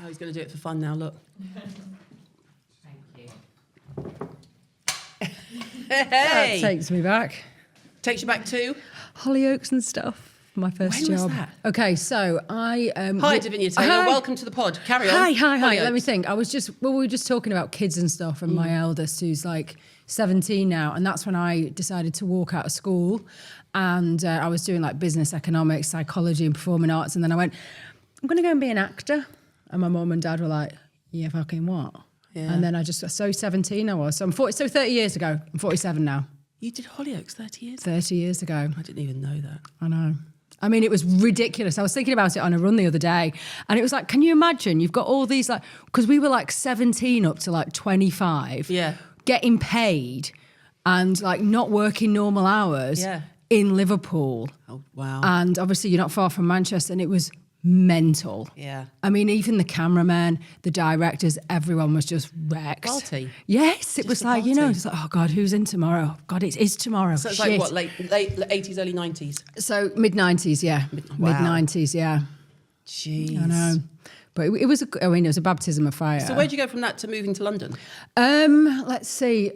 Oh, he's going to do it for fun now, look. Thank you. Hey! That takes me back. Takes you back to? Hollyoaks and stuff. My first When was job. that? Okay, so I... Hi, Davinia Taylor. Hi. Welcome to the pod. Carry on. Hi. Hollyoaks. Let me think. We were just talking about kids and stuff, and my eldest, who's like 17 now, and that's when I decided to walk out of school, and I was doing like business, economics, psychology, and performing arts, and then I went, I'm going to go and be an actor, and my mum and dad were like, yeah, fucking what? Yeah. And then I just, so 17 I was, so I'm 40, so 30 years ago, I'm 47 now. You did Hollyoaks 30 years? 30 years ago. I didn't even know that. I know. I mean, it was ridiculous. I was thinking about it on a run the other day, and it was like, can you imagine? You've got all these, like, because we were like 17 up to like 25, getting paid and like not working normal hours in Liverpool. Oh, wow. And obviously you're not far from Manchester, and it was mental. Yeah. I mean, even the cameramen, the directors, everyone was just wrecked. Party? Yes, it Just was a like, you party. know, it's like, oh God, who's in tomorrow? God, it is tomorrow. So it's Shit. like what, late 80s, early 90s? So mid-90s, yeah. Wow. Mid-90s, yeah. Jeez. I know. But it was a baptism of fire. So where'd you go from that to moving to London? Let's see.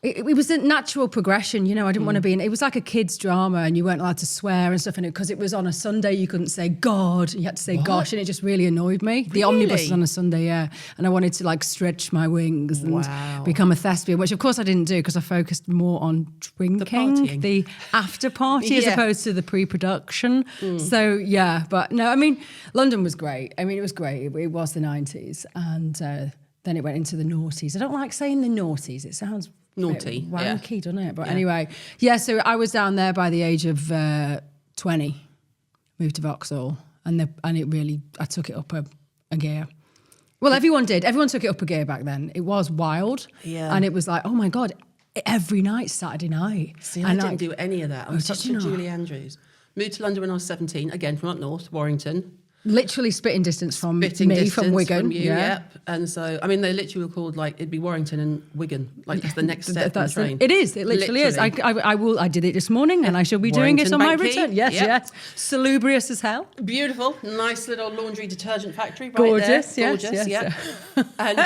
It was a natural progression, you know. I didn't want to be in. It was like a kids' drama, and you weren't allowed to swear and stuff in it because it was on a Sunday. You couldn't say God, you had to say gosh, and it just really annoyed me. The omnibus was on a Sunday, yeah, and I wanted to like stretch my wings and become a thespian, which of course I didn't do because I focused more on drinking, the after party as opposed to the pre-production. So yeah, but no, I mean, London was great. I mean, it was great. It was the 90s, and then it went into the noughties. I don't like saying the noughties. It sounds naughty, wanky, doesn't it? But anyway, so I was down there by the age of 20, moved to Vauxhall, and it really, I took it up a gear. Well, everyone did. Everyone took it up a gear back then. It was wild, and it was like, oh my God, every night, Saturday night. See, I didn't do any of that. I'm such a Julie Andrews. Moved to London when I was 17, again from up north, Warrington. Literally spitting distance from from Wigan. From you, yep. And so, I mean, they literally were called like, it'd be Warrington and Wigan. Like, that's the next step on the train. It is. It literally is. I did it this morning, and I shall be doing it on my return. Yes. Salubrious as hell. Beautiful. Nice little laundry detergent factory right Gorgeous, there. yes, Gorgeous, yes. And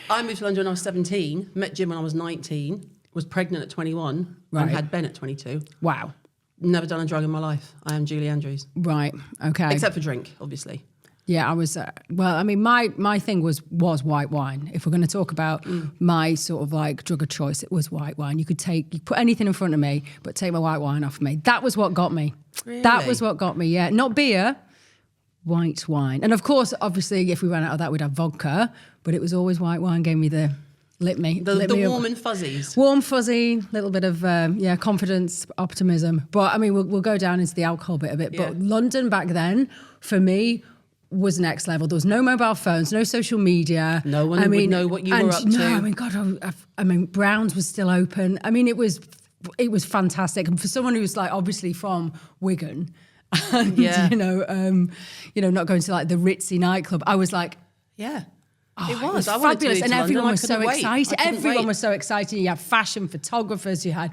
I moved to London when I was 17, met Jim when I was 19, was pregnant at 21, and had Ben at 22. Wow. Never done a drug in my life. I am Julie Andrews. Right. Okay. Except for drink, obviously. Yeah, I was. Well, I mean, my thing was white wine. If we're going to talk about my sort of like drug of choice, it was white wine. You put anything in front of me, but take my white wine off me. That was what got me. Really? That was what got me. Yeah, not beer, white wine. And of course, obviously, if we ran out of that, we'd have vodka. But it was always white wine. Gave me the. Lit me warm and fuzzies. Warm, fuzzy, little bit of confidence, optimism. But I mean, we'll go down into the alcohol bit a bit. But London back then, for me, was next level. There was no mobile phones, no social media. No one would know what you were up to. No, I mean, God, I mean, Brown's was still open. I mean, it was fantastic. And for someone who's like obviously from Wigan, and you know, not going to like the ritzy nightclub, I was like, Oh, it was fabulous, and everyone was so excited. Everyone was so excited. You had fashion photographers, you had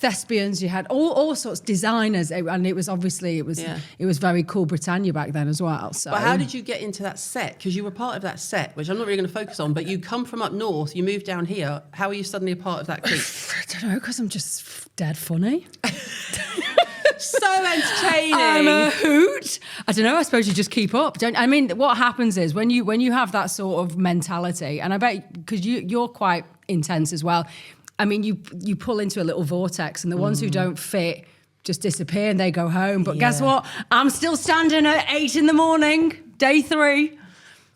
thespians, you had all sorts of designers, and it was obviously it was very cool Britannia back then as well. So, but how did you get into that set? Because you were part of that set, which I'm not really going to focus on. But you come from up north, you moved down here. How are you suddenly a part of that crew? I don't know, because I'm just dead funny. So entertaining. I'm a hoot. I don't know. I suppose you just keep up. I mean, what happens is when you have that sort of mentality, and I bet because you're quite intense as well. I mean, you pull into a little vortex, and the ones who don't fit just disappear and they go home. But guess what? I'm still standing at 8 a.m, day 3.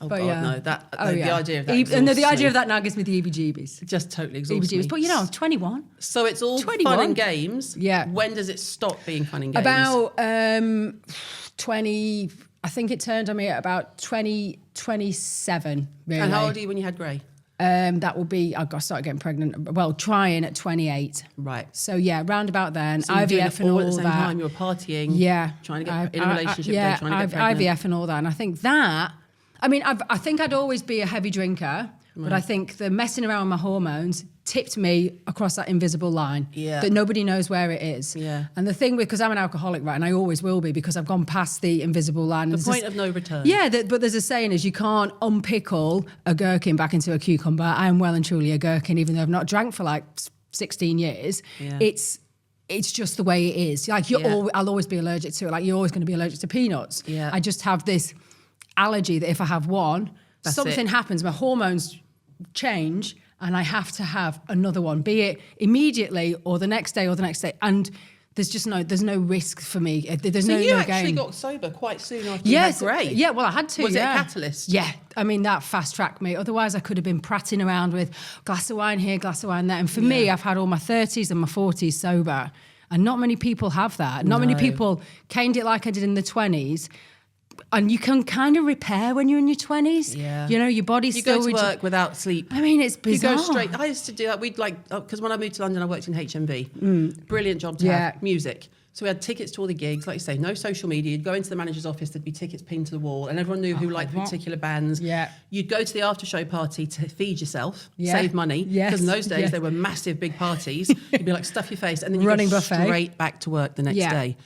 Oh, but God, no. The idea of that and the idea of that now gives me the heebie-jeebies. It just totally exhausts me. But you know, I'm 21. So it's all 21. fun and games. Yeah. When does it stop being fun and games? About 20, I think it turned on me at about 27, really. And how old are you when you had Gray? That will be, I started getting pregnant, well, trying at 28. Right. So yeah, round about then, so IVF and all at the same that. time, you were partying. Yeah. Trying to get in a relationship, trying to get pregnant. IVF and all that. And I think that, I mean, I think I'd always be a heavy drinker, but I think the messing around with my hormones tipped me across that invisible line that nobody knows where it is. Yeah. And the thing, because I'm an alcoholic, right, and I always will be because I've gone past the invisible line. The point of no return. Yeah, but there's a saying is you can't unpickle a gherkin back into a cucumber. I am well and truly a gherkin, even though I've not drank for like 16 years. Yeah. It's just the way it is. Like I'll always be allergic to it. Like you're always going to be allergic to peanuts. Yeah. I just have this allergy that if I have one, something happens, my hormones change, and I have to have another one, be it immediately or the next day or the next day. And there's no risk for me. There's no gain. So you actually got sober quite soon after you had Gray? Yeah, well, I had to, Was it a catalyst? Yeah. I mean, that fast-tracked me. Otherwise, I could have been prattling around with glass of wine here, glass of wine there. And for me, I've had all my 30s and my 40s sober. And not many people have that. Not many people caned it like I did in the 20s. And you can kind of repair when you're in your 20s. Yeah. You know, your body's still... You go to work without sleep. I mean, it's bizarre. You go straight... I used to do that. We'd like... Because when I moved to London, I worked in HMV. Brilliant job to have. Music. So we had tickets to all the gigs. Like you say, no social media. You'd go into the manager's office, there'd be tickets pinned to the wall, and everyone knew who liked particular bands. Yeah. You'd go to the after-show party to feed yourself, save money. Because in those days, they were massive, big parties. You'd be like, stuff your face, and then you'd go straight back to work the next day.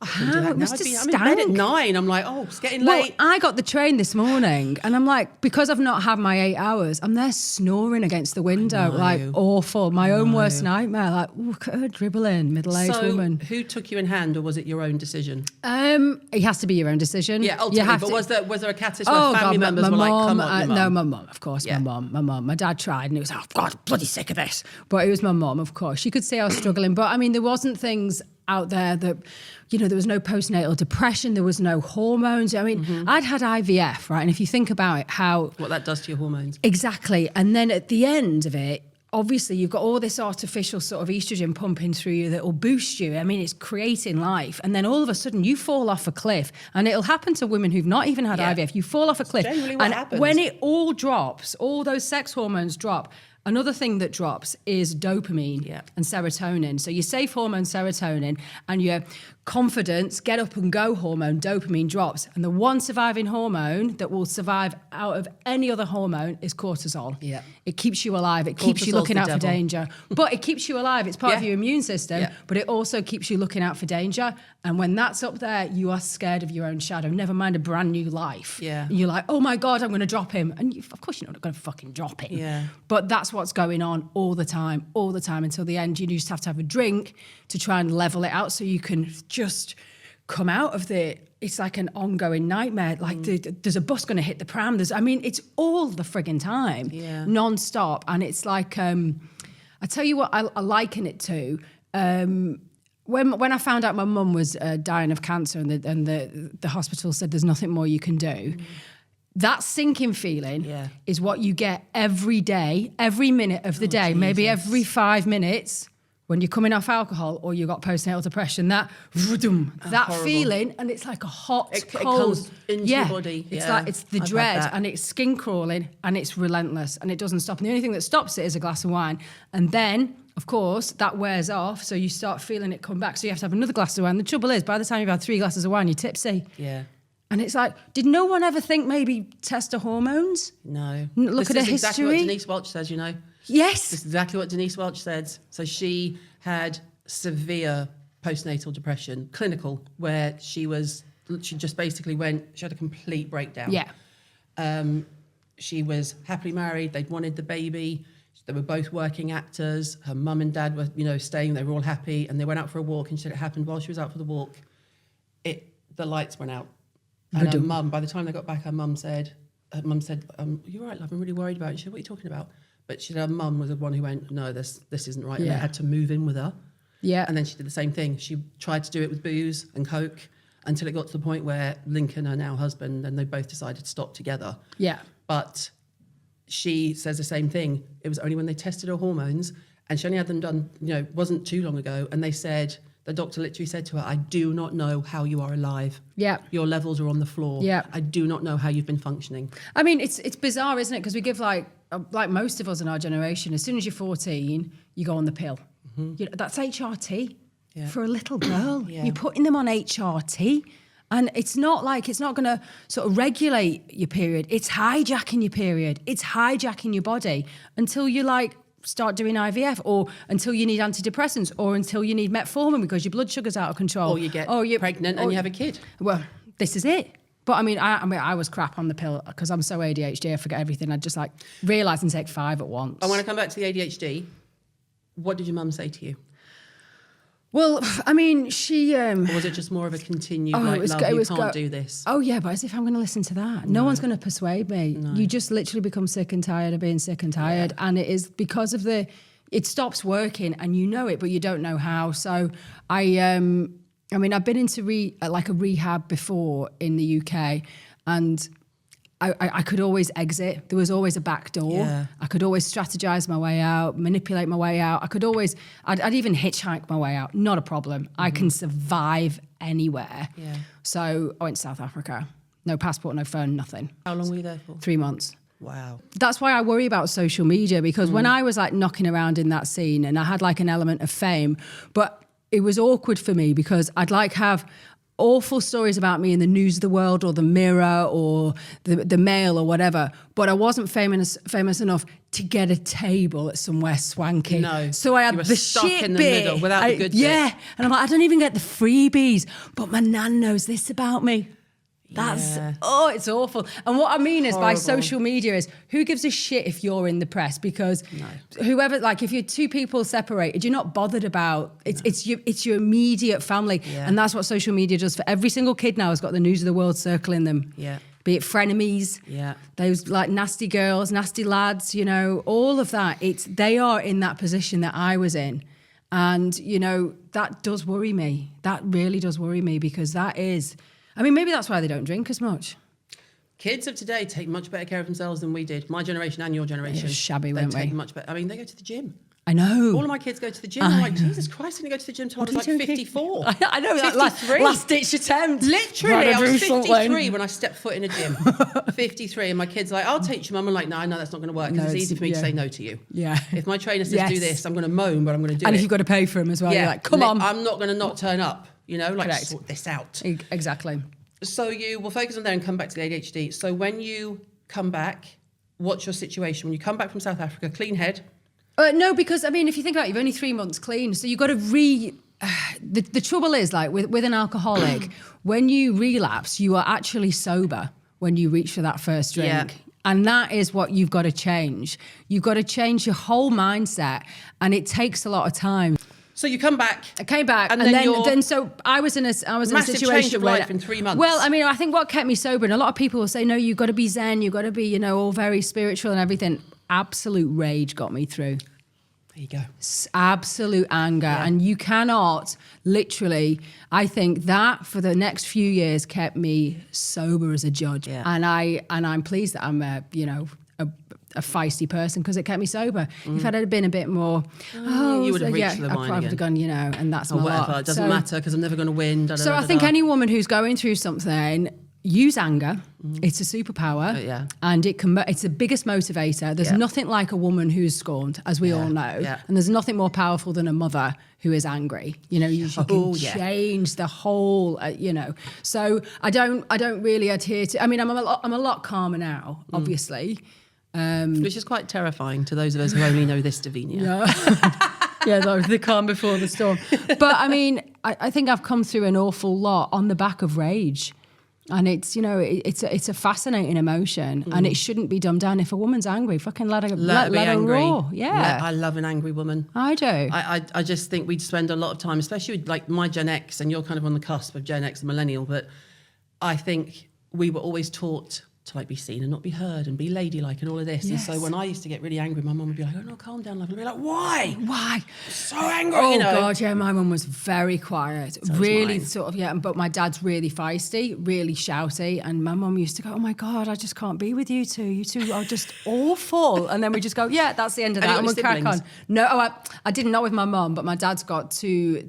I'm in bed at 9. I'm like, it's getting late. I got the train this morning, and I'm like, because I've not had my 8 hours, I'm there snoring against the window, like awful. My own worst nightmare. Like, look at her dribbling, middle-aged woman. Who took you in hand, or was it your own decision? It has to be your own decision. Yeah, ultimately. But was there a catalyst where family members were like, come on, no, my mum, of course, my mum. My dad tried, and he was like, God, I'm bloody sick of this. But it was my mum, of course. She could see I was struggling. But I mean, there wasn't things out there that, you know, there was no postnatal depression, there was no hormones. I mean, I'd had IVF, right? And if you think about it, what that does to your hormones. Exactly. And then at the end of it, obviously you've got all this artificial sort of estrogen pumping through you that will boost you. I mean, it's creating life. And then all of a sudden you fall off a cliff. And it'll happen to women who've not even had IVF. You fall off a cliff. Generally what happens. When it all drops, all those sex hormones drop, another thing that drops is dopamine and serotonin. So your safe hormone, serotonin, and your confidence, get up and go hormone, dopamine drops. And the one surviving hormone that will survive out of any other hormone is cortisol. Yeah. It keeps you alive. It keeps you looking out for danger. But it keeps you alive. It's part of your immune system, but it also keeps you looking out for danger. And when that's up there, you are scared of your own shadow, never mind a brand new life. Yeah. And you're like, oh my God, I'm going to drop him. And of course you're not going to fucking drop him. Yeah. But that's what's going on all the time until the end. You just have to have a drink to try and level it out so you can just come out of it's like an ongoing nightmare. Like there's a bus going to hit the pram. It's all the frigging time, non-stop. And it's like, I tell you what I liken it to. When I found out my mum was dying of cancer and the hospital said there's nothing more you can do, that sinking feeling is what you get every day, every minute of the day, Jesus. Maybe every 5 minutes when you're coming off alcohol or you've got postnatal depression, that feeling, and it's like a hot, cold. It comes into your body. It's like, it's the dread and it's skin crawling and it's relentless and it doesn't stop. And the only thing that stops it is a glass of wine. And then, of course, that wears off, so you start feeling it come back. So you have to have another glass of wine. The trouble is, by the time you've had 3 glasses of wine, you're tipsy. Yeah. And it's like, did no one ever think maybe test the hormones? No. Look at her history. This is exactly what Denise Welch says, you know. Yes. This is exactly what Denise Welch said. So she had severe postnatal depression, clinical, where she just basically she had a complete breakdown. Yeah. She was happily married. They'd wanted the baby. They were both working actors. Her mum and dad were, staying. They were all happy. And they went out for a walk. And she said it happened while she was out for the walk. The lights went out. And her mum, by the time they got back, her mum said, you're right, love, I'm really worried about you. She said, what are you talking about? But she said her mum was the one who went, no, this isn't right. And they had to move in with her. Yeah. And then she did the same thing. She tried to do it with booze and coke until it got to the point where Lincoln, her now husband, and they both decided to stop together. Yeah. But she says the same thing. It was only when they tested her hormones, and she only had them done, wasn't too long ago, and they said, the doctor literally said to her, I do not know how you are alive. Yeah. Your levels are on the floor. Yeah. I do not know how you've been functioning. I mean, it's bizarre, isn't it? Because we give like most of us in our generation, as soon as you're 14, you go on the pill. Mm-hmm. That's HRT for a little girl. You're putting them on HRT. And it's not going to sort of regulate your period. It's hijacking your period. It's hijacking your body until you're like start doing IVF, or until you need antidepressants, or until you need metformin because your blood sugar's out of control. Or you get pregnant and you have a kid. Well, this is it. But I mean, I was crap on the pill because I'm so ADHD, I forget everything. I'd just like realise and take 5 at once. I want to come back to the ADHD. What did your mum say to you? Well, I mean, she... or was it just more of a continued, love, you can't do this? Oh, yeah, but as if I'm going to listen to that. No one's going to persuade me. No. You just literally become sick and tired of being sick and tired. Yeah. And it is because of it stops working and you know it, but you don't know how. So I mean, I've been into a rehab before in the UK, and I could always exit. There was always a back door. Yeah. I could always strategize my way out, manipulate my way out. I'd even hitchhike my way out. Not a problem. Mm-hmm. I can survive anywhere. Yeah. So I went to South Africa. No passport, no phone, nothing. How long were you there for? 3 months. Wow. That's why I worry about social media, because when I was like knocking around in that scene and I had like an element of fame, but it was awkward for me because I'd like have awful stories about me in the News of the World or the Mirror or the Mail or whatever, but I wasn't famous enough to get a table at somewhere swanky. No. So I had the stuck shit in the bit. middle without the good bit. Yeah. And I'm like, I don't even get the freebies, but my nan knows this about me. It's awful. And what I mean is by social media is who gives a shit if you're in the press, because whoever, like if you're two people separated, you're not bothered about it's your immediate family. Yeah. And that's what social media does for every single kid now has got the News of the World circling them. Yeah. Be it frenemies, those like nasty girls, nasty lads, you know, all of that. They are in that position that I was in. And, you know, that does worry me. That really does worry me, because that is... I mean, maybe that's why they don't drink as much. Kids of today take much better care of themselves than we did. My generation and your generation. Shabby, weren't we? They take much better. I mean, they go to the gym. I know. All of my kids go to the gym. I'm like, Jesus Christ, I didn't go to the gym until I was like 54. I know, that last-ditch attempt. Literally, I was 53 when I stepped foot in a gym. 53, and my kid's like, I'll teach you, Mum. I'm like, no, that's not going to work, because it's easy for me to say no to you. Yeah. If my trainer says do this, I'm going to moan, but I'm going to do it. And if you've got to pay for him as well, you're like, come on. I'm not going to not turn up, you know, like sort this out. Exactly. So you will focus on there and come back to the ADHD. So when you come back, what's your situation? When you come back from South Africa, clean head? No, because, I mean, if you think about it, you've only 3 months clean. So you've got to the trouble is, like, with an alcoholic, when you relapse, you are actually sober when you reach for that first drink. Yeah. And that is what you've got to change. You've got to change your whole mindset. And it takes a lot of time. So you come back. I came back, and then so I was in a situation change of where life in 3 months. Well, I mean, I think what kept me sober, and a lot of people will say, no, you've got to be Zen, you've got to be, you know, all very spiritual and everything. Absolute rage got me through. There you go. Absolute anger, and you cannot literally. I think that for the next few years kept me sober as a judge, and I'm pleased that I'm a feisty person, because it kept me sober. If I'd been a bit more, you would have reached the wine I would again. have gone, you know, and that's my whatever. lot. It doesn't matter, because I'm never going to win. So I think any woman who's going through something, use anger. It's a superpower, and it's the biggest motivator. There's nothing like a woman who's scorned, as we all know, and there's nothing more powerful than a mother who is angry. You know, you can change the whole. You know, so I don't really adhere to. I mean, I'm a lot calmer now, obviously. Which is quite terrifying to those of us who only know this Davinia. The calm before the storm. But I mean, I think I've come through an awful lot on the back of rage. And it's, you know, it's a fascinating emotion, and it shouldn't be dumbed down. If a woman's angry, fucking let her roar. Yeah. I love an angry woman. I do. I just think we'd spend a lot of time, especially with like my Gen X, and you're kind of on the cusp of Gen X and millennial, but I think we were always taught to like be seen and not be heard and be ladylike and all of this. Yes. And so when I used to get really angry, my mum would be like, oh no, calm down, love. And I'd be like, why? Why? So angry, oh, you know? God, yeah, my mum was very quiet. So really sort of, but my dad's really feisty, really shouty. And my mum used to go, oh my God, I just can't be with you two. You two are just awful. And then we just go, yeah, that's the end of that. And we'll crack on. No, I did not with my mum, but my dad's got two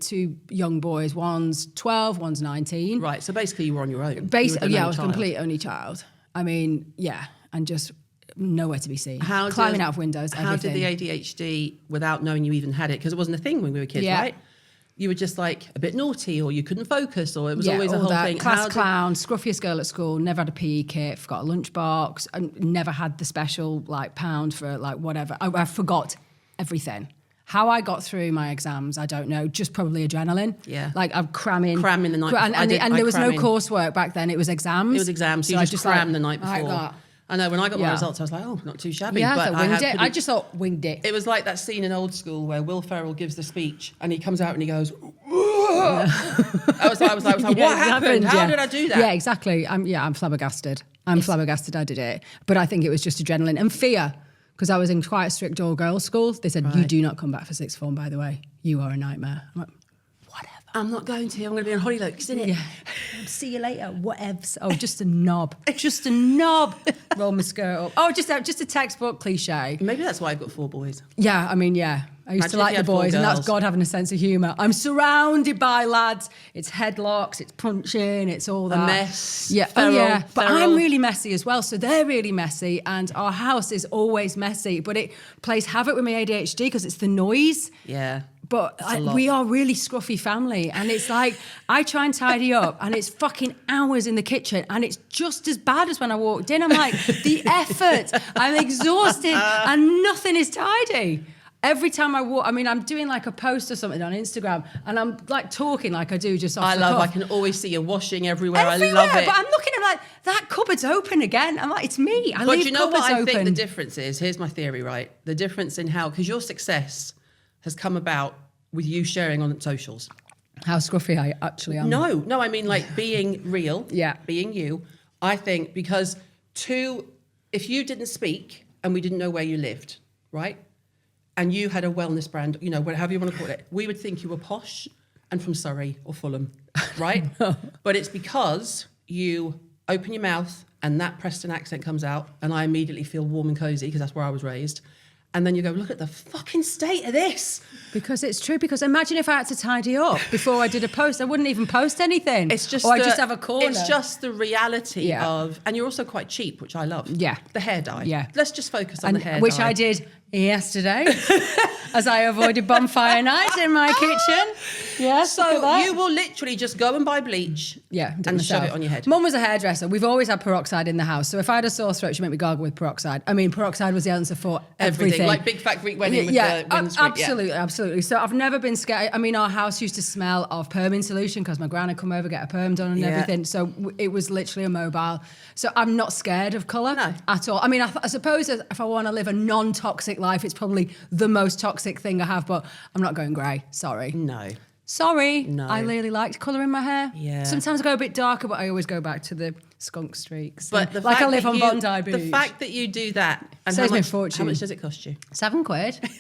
young boys. One's 12, one's 19. Right, so basically you were on your own. Basically, I was a complete only child. I mean, and just nowhere to be seen. Climbing out of windows, everything. How did the ADHD, without knowing you even had it, because it wasn't a thing when we were kids, right? You were just like a bit naughty, or you couldn't focus, or it was always a whole thing. Class clown, scruffiest girl at school, never had a PE kit, forgot a lunchbox, and never had the special like pound for like whatever. I forgot everything. How I got through my exams, I don't know. Just probably adrenaline. Yeah. Like I'm cramming. Cramming the night before. And there was no coursework back then. It was exams. It was exams. So you just crammed the night before. Like that. I know, when I got my results, I was like, oh, not too shabby. Yeah, but I just thought winged it. It was like that scene in Old School where Will Ferrell gives the speech and he comes out and he goes, I was like, what happened? How did I do that? Yeah, exactly. I'm flabbergasted. I'm flabbergasted I did it. But I think it was just adrenaline and fear. Because I was in quite a strict all-girls school. They said, you do not come back for sixth form, by the way. You are a nightmare. I'm like, whatever. I'm not going to. I'm going to be on Hollylocks, innit? Yeah. See you later. Whatevs. Oh, just a knob. Just a knob. Roll my skirt up. Oh, just a textbook cliche. Maybe that's why I've got 4 boys. Yeah, I mean, yeah. I used to like the boys, and that's God having a sense of humour. I'm surrounded by lads. It's headlocks, it's punching, it's all that. A mess. Yeah, feral. But I'm really messy as well, so they're really messy, and our house is always messy, but it plays havoc with my ADHD because it's the noise. Yeah. But we are really scruffy family, and it's like I try and tidy up, and it's fucking hours in the kitchen, and it's just as bad as when I walked in. I'm like, the effort, I'm exhausted, and nothing is tidy. Every time I walk, I mean, I'm doing like a post or something on Instagram, and I'm like talking like I do just off the cuff. I can always see you washing everywhere. I love it. But I'm looking at like, that cupboard's open again. I'm like, it's me. I leave cupboards open. But you know what I think the difference is? Here's my theory, right? The difference in how, because your success has come about with you sharing on socials. How scruffy I actually am. No, I mean like being real, being you. I think because if you didn't speak and we didn't know where you lived, right? And you had a wellness brand, you know, whatever you want to call it, we would think you were posh and from Surrey or Fulham, right? But it's because you open your mouth and that Preston accent comes out and I immediately feel warm and cozy because that's where I was raised. And then you go, look at the fucking state of this. Because it's true. Because imagine if I had to tidy up before I did a post, I wouldn't even post anything. It's just, I just have a corner. It's just the reality of, and you're also quite cheap, which I love. Yeah. The hair dye. Yeah. Let's just focus on the hair which dye. I did yesterday, as I avoided bonfire night in my kitchen. Yes. So you will literally just go and buy bleach. And shove it on your head. Mum was a hairdresser. We've always had peroxide in the house. So if I had a sore throat, she'd make me gargle with peroxide. I mean, peroxide was the answer for everything. Like Big Fat Greek Wedding with the windscreen. Absolutely. So I've never been scared. I mean, our house used to smell of perm solution because my gran had come over, get a perm done and everything. So it was literally a mobile. So I'm not scared of colour at all. I mean, I suppose if I want to live a non-toxic life, it's probably the most toxic thing I have, but I'm not going grey. Sorry. No. I really liked colour in my hair. Yeah. Sometimes I go a bit darker, but I always go back to the skunk streaks. But like I live on Bondzie Beach. The fact that you do that and saves me a fortune. How much does it cost you? £7. Fucking £7.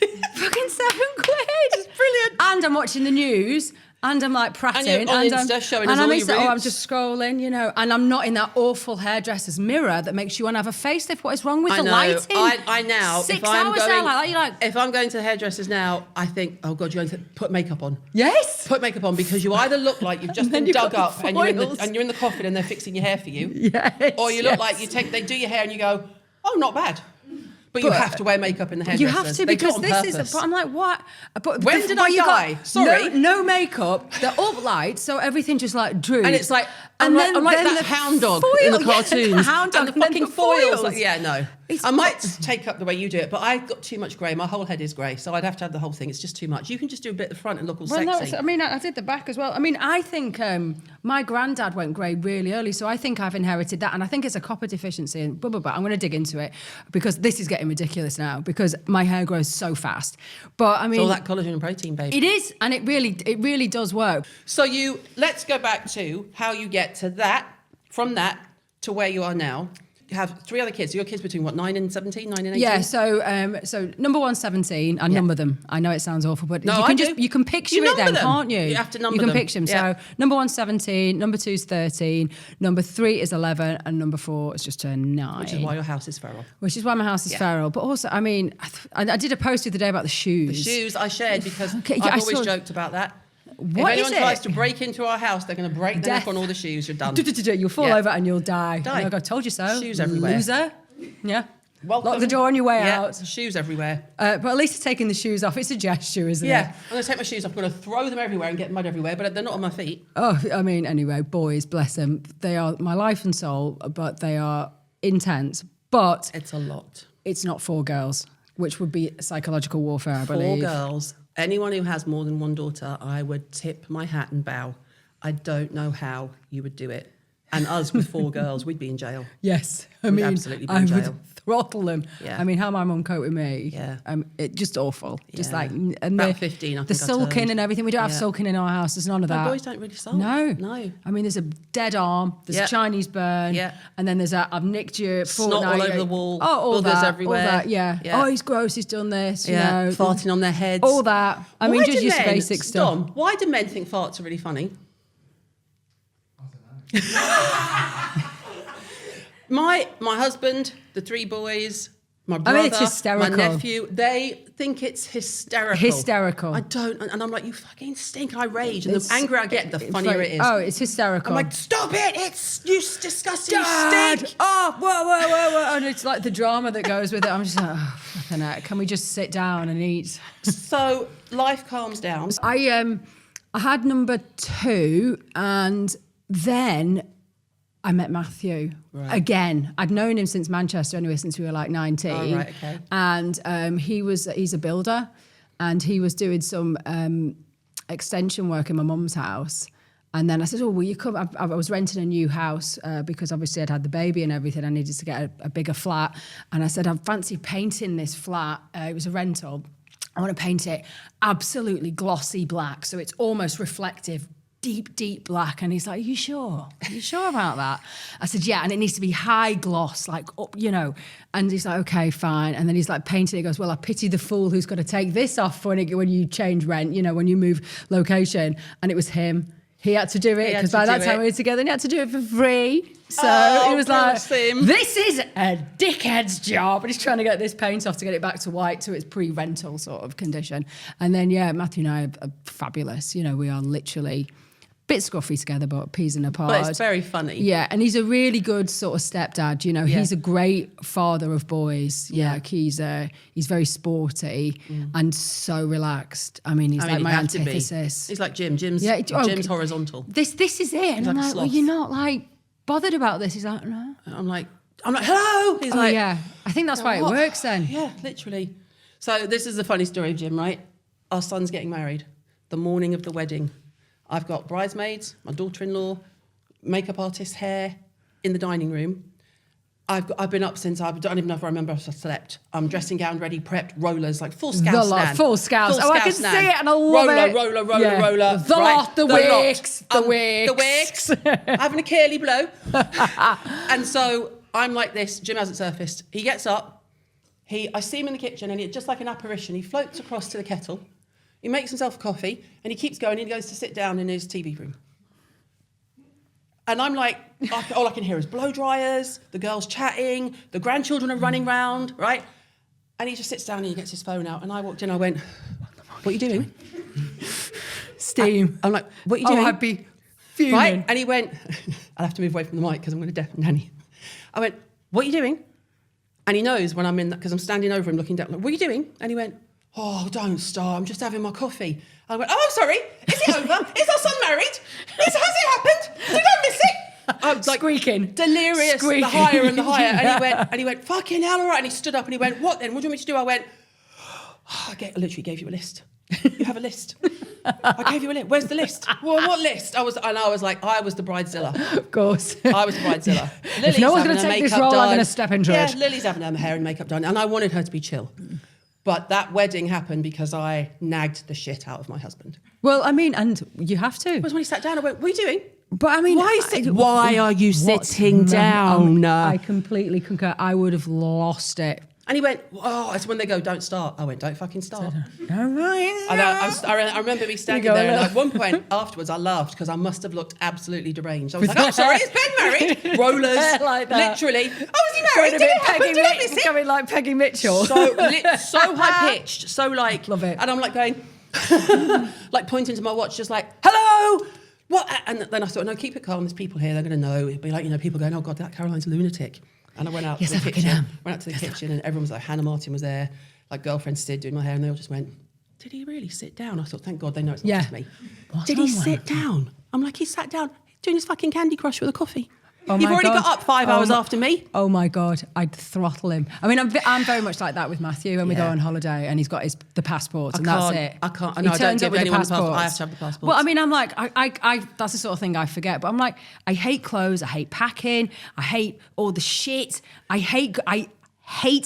It's brilliant. And I'm watching the news. And I'm like prattling. And you're on Insta showing us all your roots. I'm just scrolling, you know. And I'm not in that awful hairdresser's mirror that makes you want to have a facelift. What is wrong with the lighting? I now, 6 hours now, like that, if I'm going to the hairdressers now, I think, oh God, you're going to put makeup on. Yes. Put makeup on because you either look like you've just been dug up and you're in the coffin and they're fixing your hair for you. Yes. Or you look like they do your hair and you go, oh, not bad. But you have to wear makeup in the hairdressers. You have to because this is. But I'm like, what? But when did I die? Sorry, no makeup. They're up light, so everything just like drew. And it's like, I'm like that hound dog in the cartoons. Hound dog and the fucking foils. Like, no. I might take up the way you do it, but I've got too much grey. My whole head is grey, so I'd have to have the whole thing. It's just too much. You can just do a bit at the front and look all sexy. I mean, I did the back as well. I mean, I think my granddad went grey really early, so I think I've inherited that, and I think it's a copper deficiency. And blah, blah, blah. I'm going to dig into it because this is getting ridiculous now because my hair grows so fast. But I mean, it's all that collagen and protein, babe. It is, and it really does work. So let's go back to how you get to that, from that to where you are now. You have 3 other kids. So your kids between what, 9 and 17, 9 and 18? Yeah, so number one's 17. I number them. I know it sounds awful, but you can picture it then, can't you? You have to number them. You can picture them. Yeah. So number one's 17, number two's 13, number 3 is 11, and number 4 is just turned 9. Which is why your house is feral. Which is why my house is feral. But also, I mean, I did a post the other day about the shoes. The shoes I shared because I've always joked about that. What if anyone tries to break into our house, they're going to break their neck on all the shoes. You're done. You'll fall over and you'll die. Like, I told you so. Shoes everywhere. Loser. Yeah. Welcome. Lock the door on your way out. Shoes everywhere. But at least taking the shoes off, it's a gesture, isn't it? Yeah. I'm going to take my shoes off. I'm going to throw them everywhere and get mud everywhere, but they're not on my feet. Oh, I mean, anyway, boys, bless them. They are my life and soul, but they are intense. But it's a lot. It's not for girls. which would be psychological warfare, I 4 believe. girls. Anyone who has more than one daughter, I would tip my hat and bow. I don't know how you would do it. And us with 4 girls, we'd be in jail. Yes. We'd absolutely be in jail. would throttle them. Yeah. I mean, how my mum coped with me. Yeah. It just awful. Just Yeah. like, and About 15, I think the I sulking turned. and everything. We don't have Yeah. sulking in our house. There's none of that. Boys don't really sulk. No. I mean, there's a dead arm. There's Yeah. a Chinese burn. Yeah. And then there's a, I've nicked your Snot fortnight. all over the wall. Oh, all Boogers that. everywhere. All that, yeah. Yeah. Oh, he's gross. He's done this. Yeah, You know. farting on their heads. All that. I mean, Why just do used to men- basic stuff. Dom, why do men think farts are really funny? My husband, the 3 boys, my brother, it's hysterical. my nephew, they think it's hysterical. Hysterical. I don't, and I'm like, you fucking stink. I rage, and the angrier I get, the funnier it is. Oh, it's hysterical. I'm like, stop it! It's you disgusting. Dad! You stink. Oh, whoa. And it's like the drama that goes with it. I'm just like, oh, fucking heck. Can we just sit down and eat? So life calms down. I had number 2, and then I met Matthew again. I'd known him since Manchester anyway, since we were like 19. Oh, right, okay. And he's a builder, and he was doing some extension work in my mum's house. And then I said, oh, will you come? I was renting a new house because obviously I'd had the baby and everything. I needed to get a bigger flat. And I said, I fancy painting this flat. It was a rental. I want to paint it absolutely glossy black, so it's almost reflective, deep black. And he's like, are you sure? Are you sure about that? I said, yeah, and it needs to be high gloss, like up, you know. And he's like, okay, fine. And then he's like painting it. He goes, well, I pity the fool who's got to take this off when you change rent, you know, when you move location. And it was him. He had to do it because by that time we were together and he had to do it for free. So it was like, this is a dickhead's job. And he's trying to get this paint off to get it back to white to its pre-rental sort of condition. And then, yeah, Matthew and I are fabulous. You know, we are literally bit scruffy together, but peas in a pod. But it's very funny. Yeah, and he's a really good sort of stepdad. You know, he's a great father of boys. Yeah, like he's very sporty and so relaxed. I mean, he's like my antithesis. He's like Jim. Jim's horizontal. This is it. And I'm like, well, you're not like bothered about this. He's like, no. I'm like, hello. He's like, yeah. I think that's why it works then. Yeah, literally. So this is the funny story of Jim, right? Our son's getting married. The morning of the wedding, I've got bridesmaids, my daughter-in-law, makeup artist, hair in the dining room. I've been up since I don't even know if I remember if I slept. I'm dressing gown ready, prepped, rollers, like full scouse stand. Full scouse. I can see it and I love it. Roller. The lot, the wigs. Having a curly blow. And so I'm like this. Jim hasn't surfaced. He gets up. I see him in the kitchen and just like an apparition, he floats across to the kettle. He makes himself a coffee and he keeps going and he goes to sit down in his TV room. And I'm like, all I can hear is blow dryers, the girls chatting, the grandchildren are running round, right? And he just sits down and he gets his phone out. And I walked in, I went, what are you doing? Steam. I'm like, what are you doing? Oh, I'd be fuming. Right? And he went, I'll have to move away from the mic because I'm going to deafen Nanny. I went, what are you doing? And he knows when I'm in that because I'm standing over him looking down. Like, what are you doing? And he went, oh, don't start. I'm just having my coffee. I went, oh, I'm sorry. Is it over? Is our son married? Has it happened? Did I miss it? I'm like squeaking. Delirious. Squeaking. The higher and the higher. And he went, fucking hell, all right. And he stood up and he went, what then? What do you want me to do? I went, I literally gave you a list. You have a list. I gave you a list. Where's the list? Well, what list? I was like, I was the bridezilla. Of course. I was the bridezilla. If no one's going to take this role, I'm going to step into it. Yeah, Lily's having her hair and makeup done. And I wanted her to be chill. But that wedding happened because I nagged the shit out of my husband. Well, I mean, and you have to. It was when he sat down, I went, what are you doing? But I mean, why are you sitting down? I completely concur. I would have lost it. And he went, oh, it's when they go, don't start. I went, don't fucking start. All right. I remember me standing there and at one point afterwards I laughed because I must have looked absolutely deranged. I was like, oh, sorry, is Ben married? Rollers, like that. Literally. Oh, is he married? Did it happen? Did I miss it? Going like Peggy Mitchell. So high-pitched, so like... Love it. And I'm like going, like pointing to my watch, just like, hello! What? And then I thought, no, keep it calm. There's people here. They're going to know. It'd be like, people going, oh, God, that Caroline's a lunatic. And I went out to the kitchen. Went out to the kitchen and everyone was like, Hannah Martin was there, like girlfriend Sid doing my hair, and they all just went, did he really sit down? I thought, thank God they know it's not just me. Did he sit down? I'm like, he sat down doing his fucking Candy Crush with a coffee. Oh You've my already God. got up 5 hours after me. Oh my God, I'd throttle him. I mean, I'm very much like that with Matthew when we go on holiday and he's got the passport and that's it. I can't. He No, I don't turns give up with the anyone the passport. passport. I have to have the passport. Well, I mean, I'm like, I that's the sort of thing I forget. But I'm like, I hate clothes. I hate packing. I hate all the shit. I hate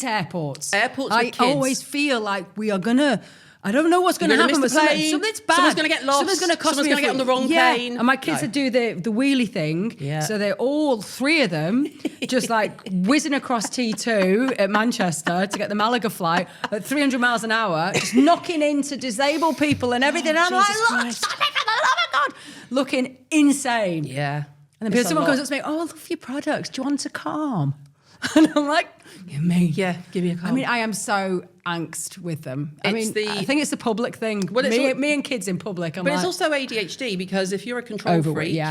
airports. Airports I with kids. always feel like we are gonna. I don't know what's going to happen with something's bad. Someone's going to get lost. Someone's going to cost Someone's me going to get on the wrong plane. And my kids would do the wheelie thing. Yeah. So they're all 3 of them just like whizzing across T2 at Manchester to get the Malaga flight at 300 miles an hour, just knocking into disabled people and everything. And I'm like, look, stop it for the love of God. Looking insane. Yeah. And then someone comes up to me, oh, I love your products. Do you want a calm? And I'm like, give me. Yeah, give me a calm. I mean, I am so angst with them. I I think it's the public thing. Well, me and kids in public. It's also ADHD because if you're a control freak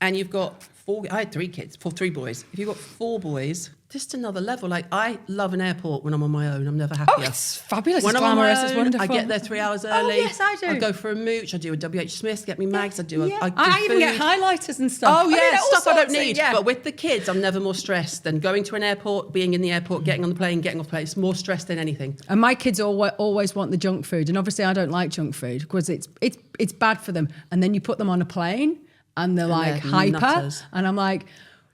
and you've got 4, I had 3 kids, 3 boys. If you've got 4 boys, just another level. Like I love an airport when I'm on my own. I'm never happier. Oh, it's fabulous. When it's I'm on my glamorous. own, It's wonderful. I get there 3 hours early. Oh, yes, I do. I go for a mooch. I do a WH Smith, get me mags. I do I even get highlighters and stuff. Oh, yeah, stuff I don't need. Yeah. But with the kids, I'm never more stressed than going to an airport, being in the airport, getting on the plane, getting off the plane. It's more stress than anything. And my kids always want the junk food. And obviously I don't like junk food because it's bad for them. And then you put them on a plane and they're like hyper. Nutters. And I'm like,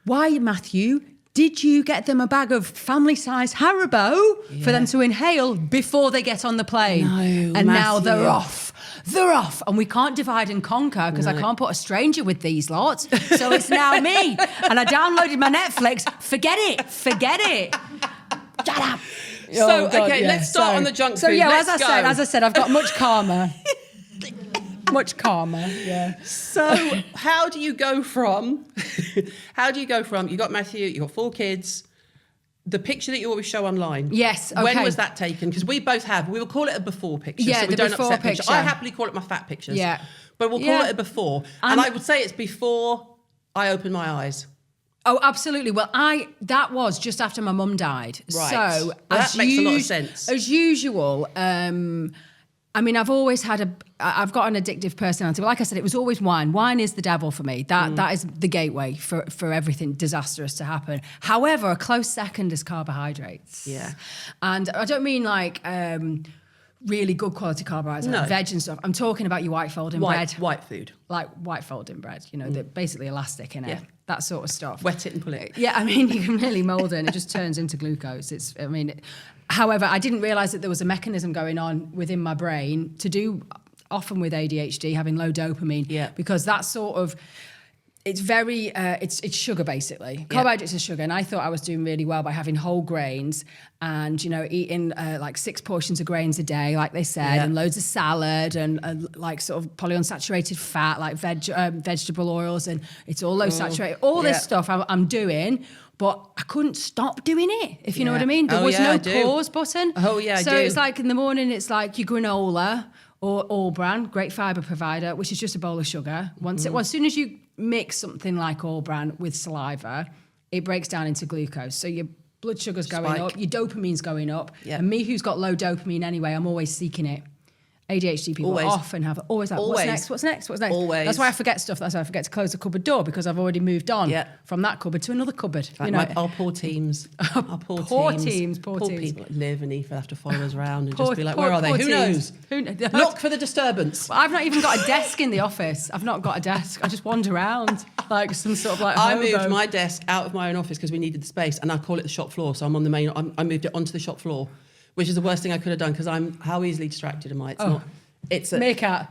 why, Matthew? Did you get them a bag of family-size Haribo for them to inhale before they get on the plane? No, and Matthew. now they're off. They're off. And we can't divide and conquer because I can't put a stranger with these lots. So it's now me. And I downloaded my Netflix. Forget it. Shut up. So, let's start on the junk food. So, yeah, Let's as I said, I've got much calmer. Much calmer, yeah. So how do you go from, you got Matthew, you got 4 kids, the picture that you always show online. Yes, okay. When was that taken? Because we both have, we will call it a before picture. Yeah, so we the don't before upset picture. I happily call it my fat pictures. Yeah. But we'll call it a before. And I would say it's before I open my eyes. Oh, absolutely. Well, that was just after my mum died. Right. So Well, that makes a lot of sense. As usual, I mean, I've got an addictive personality. But like I said, it was always wine. Wine is the devil for me. That is the gateway for everything disastrous to happen. However, a close second is carbohydrates. Yeah. And I don't mean like really good quality carbohydrates, like veg and stuff. I'm talking about your white folding bread. White food. Like white folding bread, they're basically elastic in it. Yeah. That sort of stuff. Wet it and pull it. Yeah, I mean, you can really mould it and it just turns into glucose. However, I didn't realise that there was a mechanism going on within my brain to do often with ADHD, having low dopamine, because that sort of, it's very, it's sugar basically. Carbohydrates are sugar. And I thought I was doing really well by having whole grains and, eating like 6 portions of grains a day, like they said, and loads of salad and like sort of polyunsaturated fat, like vegetable oils, and it's all low saturated. All this stuff I'm doing. But I couldn't stop doing it, if you know what I mean. There was no pause button. Oh, yeah, I do. So it's like in the morning, it's like your granola or All Bran, great fibre provider, which is just a bowl of sugar. As soon as you mix something like All Bran with saliva, it breaks down into glucose. So your blood sugar's going up, your dopamine's going up. Yeah. And me, who's got low dopamine anyway, I'm always seeking it. ADHD people often have always like, what's next? Always. That's why I forget stuff. That's why I forget to close the cupboard door because I've already moved on from that cupboard to another cupboard. Like our poor teams. Our poor teams. Poor people like Liv and Aoife have to follow us around and just be like, where are they? Who knows? Look for the disturbance. Well, I've not even got a desk in the office. I've not got a desk. I just wander around like some sort of like I hobo. moved my desk out of my own office because we needed the space, and I call it the shop floor. So I'm on the main. I moved it onto the shop floor, which is the worst thing I could have done because how easily distracted am I? It's not. It's Meerkat.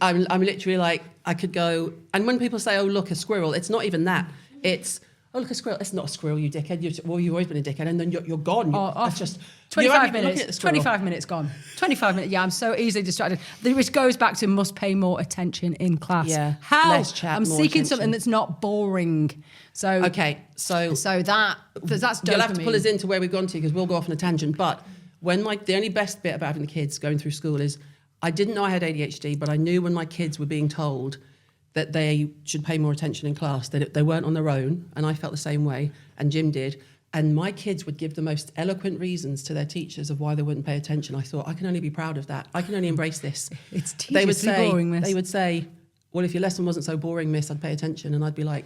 I'm literally like, I could go, and when people say, oh, look, a squirrel, it's not even that. It's, oh, look, a squirrel. It's not a squirrel, you dickhead. You've always been a dickhead, and then you're gone. That's just 25 minutes. 25 minutes gone. 25 minutes. Yeah, I'm so easily distracted. Which goes back to must pay more attention in class. Yeah. How? Less chat, I'm more seeking attention. something that's not boring. So okay, so that's dopamine. You'll have to pull us into where we've gone to because we'll go off on a tangent. But the only best bit about having the kids going through school is I didn't know I had ADHD, but I knew when my kids were being told that they should pay more attention in class, that they weren't on their own, and I felt the same way, and Jim did, and my kids would give the most eloquent reasons to their teachers of why they wouldn't pay attention. I thought, I can only be proud of that. I can only embrace this. It's tediously boring, miss. They would say, well, if your lesson wasn't so boring, miss, I'd pay attention, and I'd be like,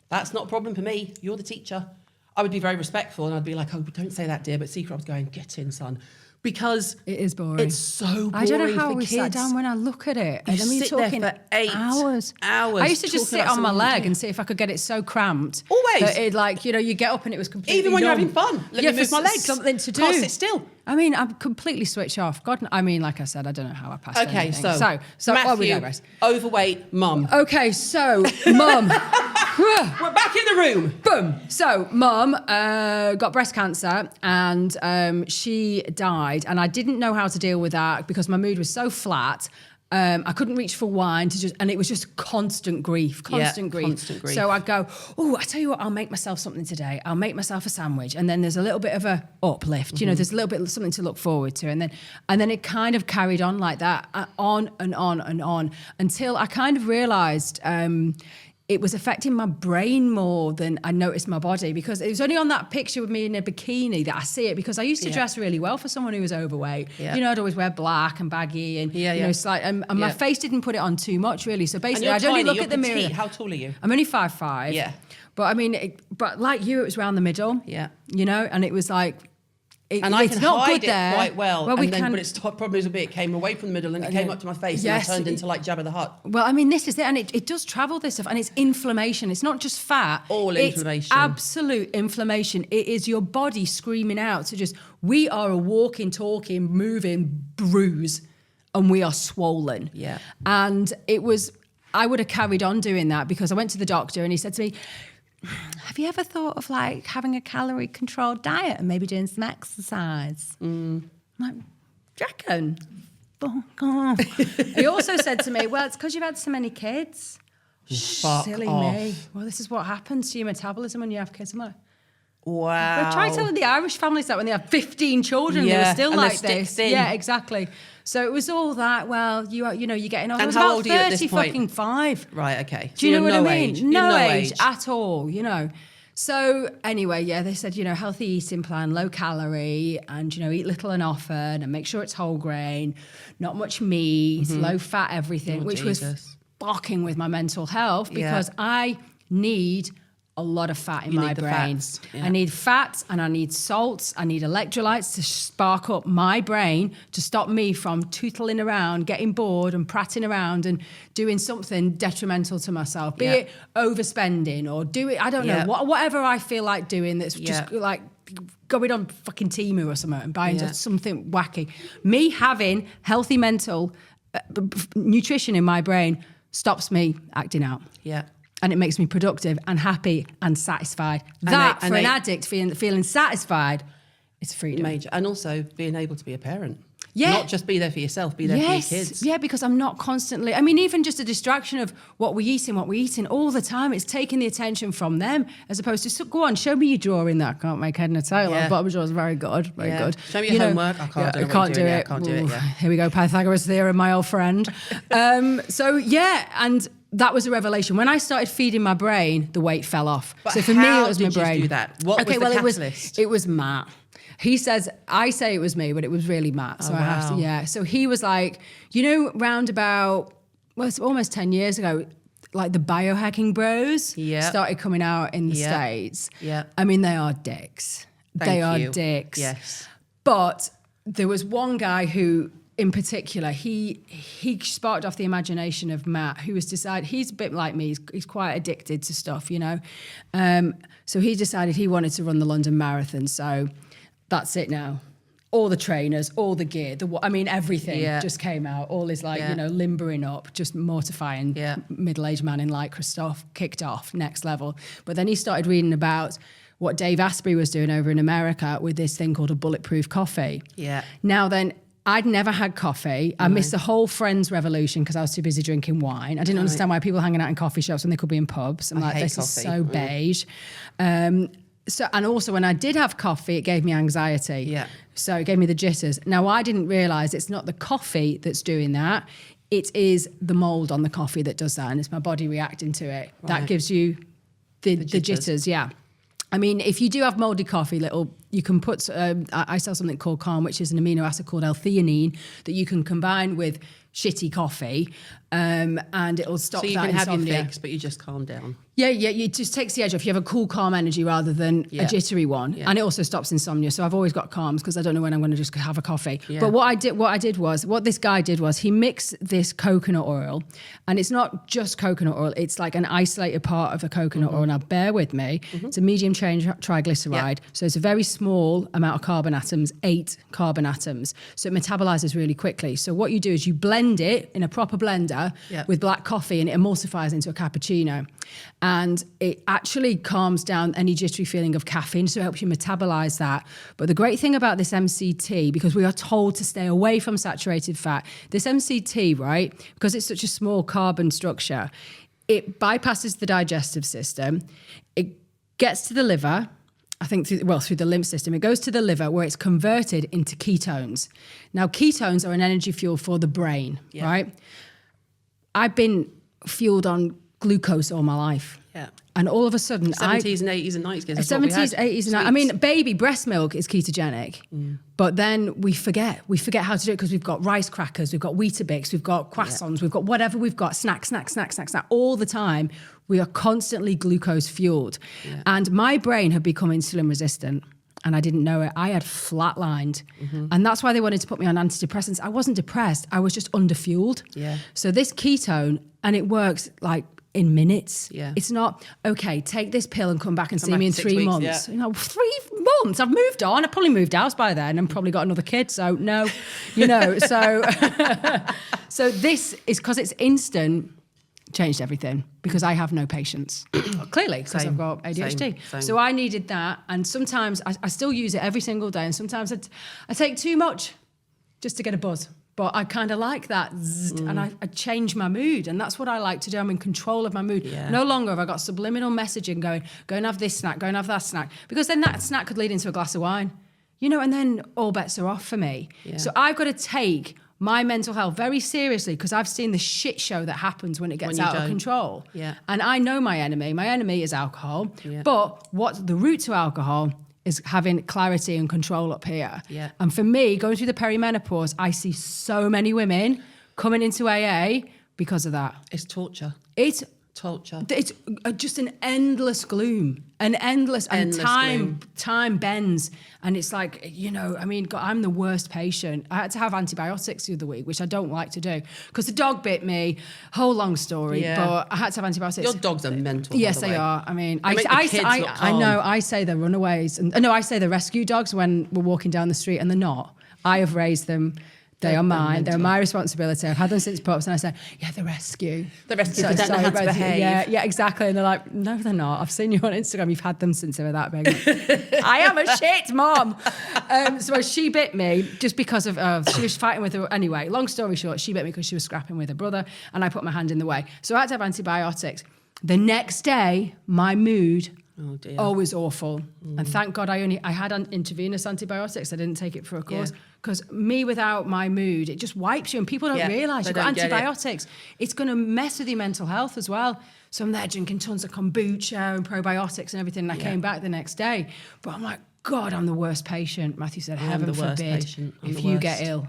That's not a problem for me. You're the teacher. I would be very respectful and I'd be like, oh, don't say that, dear. But secret, I was going, get in, son. Because it is boring. It's so boring. I don't know how for we kids. sit down when I look at it. And I mean, sit talking there for 8 hours. I used to just sit on my leg and see if I could get it so cramped. Always. That it, like, you know, you get up and it was completely Even when numb. you're having fun. Let me move my legs. Something to do. Can't sit still. I mean, I'm completely switched off. God, I mean, like I said, I don't know how I passed Okay, anything. so Matthew, we digress. Overweight mum. Okay, so mum. We're back in the room. Boom. So mum got breast cancer and she died, and I didn't know how to deal with that because my mood was so flat. I couldn't reach for wine and it was just constant grief. So I'd go, oh, I tell you what, I'll make myself something today. I'll make myself a sandwich. And then there's a little bit of a uplift, you know, there's a little bit of something to look forward to. And then it kind of carried on like that, on and on and on, until I kind of realized, it was affecting my brain more than I noticed my body, because it was only on that picture with me in a bikini that I see it, because I used to dress really well for someone who was overweight. Yeah. You know, I'd always wear black and baggy and, you know, it's like, and my face didn't put it on too much really. So basically I'd only look at the mirror. How tall are you? I'm only 5'5". Yeah. But I mean, but like you, it was around the middle. Yeah. You know, and it was like, I can not hide good it there. quite well, but its problem is a bit. It came away from the middle and it came up to my face, and I turned into like Jabba the Hutt. Well, I mean, this is it, and it does travel this stuff, and it's inflammation. It's not just fat. All inflammation. It's absolute inflammation. It is your body screaming out to just. We are a walking, talking, moving bruise, and we are swollen. Yeah. And it was. I would have carried on doing that because I went to the doctor and he said to me, have you ever thought of like having a calorie controlled diet and maybe doing some exercise? I'm like, do you reckon? Fuck off. He also said to me, well, it's because you've had so many kids. Fuck Silly off. me. Well, this is what happens to your metabolism when you have kids. I'm like, wow. try telling the Irish families that when they have 15 children, they were still and like they're this. sticked in. Yeah, exactly. So it was all that. Well, you're getting on. And I was how about old are you at this 30 point? fucking 5. Right. Okay. Do you know what I mean? Age. No age at all. You know. So anyway, yeah, they said, healthy eating plan, low calorie, and, eat little and often, and make sure it's whole grain, not much meat, low fat, everything, which was fucking with my mental health because I need a lot of fat in my brain. I need fats and I need salts. I need electrolytes to spark up my brain to stop me from tootling around, getting bored and prattling around and doing something detrimental to myself. Be it overspending or I don't know, whatever I feel like doing that's just like going on fucking Temu or something and buying just something wacky. Me having healthy mental nutrition in my brain stops me acting out. Yeah. And it makes me productive and happy and satisfied. For an addict, feeling satisfied, it's freedom. Major. And also being able to be a parent. Yeah. Not just be there for yourself, be there for your kids. Yeah, because I'm not constantly, even just a distraction of what we're eating all the time. It's taking the attention from them as opposed to, so go on, show me your drawing that I can't make head and a tail of. Bottom jaw is very good, very good. Show me your homework. I can't do it. I can't do it. Here we go, Pythagoras theorem, my old friend. And that was a revelation. When I started feeding my brain, the weight fell off. But so for me, it was my brain. brain. You do that? What was the catalyst? It was Matt. He says, I say it was me, but it was really Matt. So I have to, So he was like, round about, it's almost 10 years ago, like the biohacking bros started coming out in the States. Yeah. They are dicks. They are dicks. Yes. But there was one guy who, in particular, he sparked off the imagination of Matt, who was he's a bit like me, he's quite addicted to stuff, so he decided he wanted to run the London Marathon, so that's it now. All the trainers, all the gear, everything just came out, all his limbering up, just mortifying middle-aged man in lycra stuff, kicked off, next level. But then he started reading about what Dave Asprey was doing over in America with this thing called a bulletproof coffee. Yeah. Now then, I'd never had coffee. I missed the whole Friends revolution because I was too busy drinking wine. I didn't understand why people hanging out in coffee shops when they could be in pubs. I'm like, this is so beige. And also when I did have coffee, it gave me anxiety. Yeah. So it gave me the jitters. Now I didn't realise it's not the coffee that's doing that. It is the mould on the coffee that does that, and it's my body reacting to it. Right. That gives you the jitters. Yeah. If you do have mouldy coffee, you can put, I sell something called Calm, which is an amino acid called L-theanine that you can combine with shitty coffee and it'll stop that insomnia. So you can have your fix, but you just calm down. Yeah, it just takes the edge off. You have a cool, calm energy rather than a jittery one. Yeah. And it also stops insomnia. So I've always got calms because I don't know when I'm going to just have a coffee. Yeah. But what this guy did was he mixed this coconut oil, and it's not just coconut oil, it's like an isolated part of the coconut oil. Now bear with me. It's a medium chain triglyceride. So it's a very small amount of carbon atoms, 8 carbon atoms. So it metabolizes really quickly. So what you do is you blend it in a proper blender with black coffee, and it emulsifies into a cappuccino. And it actually calms down any jittery feeling of caffeine, so it helps you metabolize that. But the great thing about this MCT, because we are told to stay away from saturated fat, this MCT, right, because it's such a small carbon structure, it bypasses the digestive system, it gets to the liver, I think through the lymph system, it goes to the liver where it's converted into ketones. Now, ketones are an energy fuel for the brain, right? I've been fueled on glucose all my life. Yeah. And all of a sudden, 70s and 80s and 90s. 70s, 80s and 90s. I mean, baby breast milk is ketogenic, but then we forget how to do it because we've got rice crackers, we've got Weetabix, we've got croissants, we've got whatever we've got, snack. All the time, we are constantly glucose fueled. Yeah. And my brain had become insulin resistant. And I didn't know it. I had flatlined. And that's why they wanted to put me on antidepressants. I wasn't depressed. I was just underfueled. Yeah. So this ketone, and it works like in minutes. Yeah. It's not, okay, take this pill and come back and see me in 3 months. Yeah. 3 months? I've moved on. I probably moved house by then and probably got another kid. So no, so so this is because it's instant. Changed everything because I have no patience. Clearly, because I've got ADHD. Same. So I needed that. And sometimes I still use it every single day. And sometimes I take too much just to get a buzz. But I kind of like that. And I change my mood. And that's what I like to do. I'm in control of my mood. Yeah. No longer have I got subliminal messaging going, go and have this snack, go and have that snack. Because then that snack could lead into a glass of wine. And then all bets are off for me. Yeah. So I've got to take my mental health very seriously because I've seen the shit show that happens when it gets out of control. Yeah. And I know my enemy. My enemy is alcohol. Yeah. But what's the route to alcohol is having clarity and control up here. Yeah. And for me, going through the perimenopause, I see so many women coming into AA because of that. It's torture. It's torture. It's just an endless gloom, and time bends, and it's like, God, I'm the worst patient. I had to have antibiotics the other week, which I don't like to do because the dog bit me. Whole long story, but I had to have antibiotics. Your dogs are mental. Yes, they are. I mean, I know. I say they're runaways, and I say they're rescue dogs when we're walking down the street, and they're not. I have raised them. They are mine. They're my responsibility. I've had them since pups, and I say, the rescue. The rescue. So, don't know how to behave. Yeah, exactly. And they're like, no, they're not. I've seen you on Instagram. You've had them since they were that big. I am a shit mom. So she bit me just because of she was fighting with her. Anyway, long story short, she bit me because she was scrapping with her brother, and I put my hand in the way. So I had to have antibiotics. The next day, my mood. Oh dear. Always awful. And thank God I had intravenous antibiotics. I didn't take it for a course because me without my mood, it just wipes you, and people don't realise you've got antibiotics. It's going to mess with your mental health as well. So I'm there drinking tons of kombucha and probiotics and everything. And I came back the next day, but I'm like, God, I'm the worst patient. Matthew said, heaven forbid if you get ill.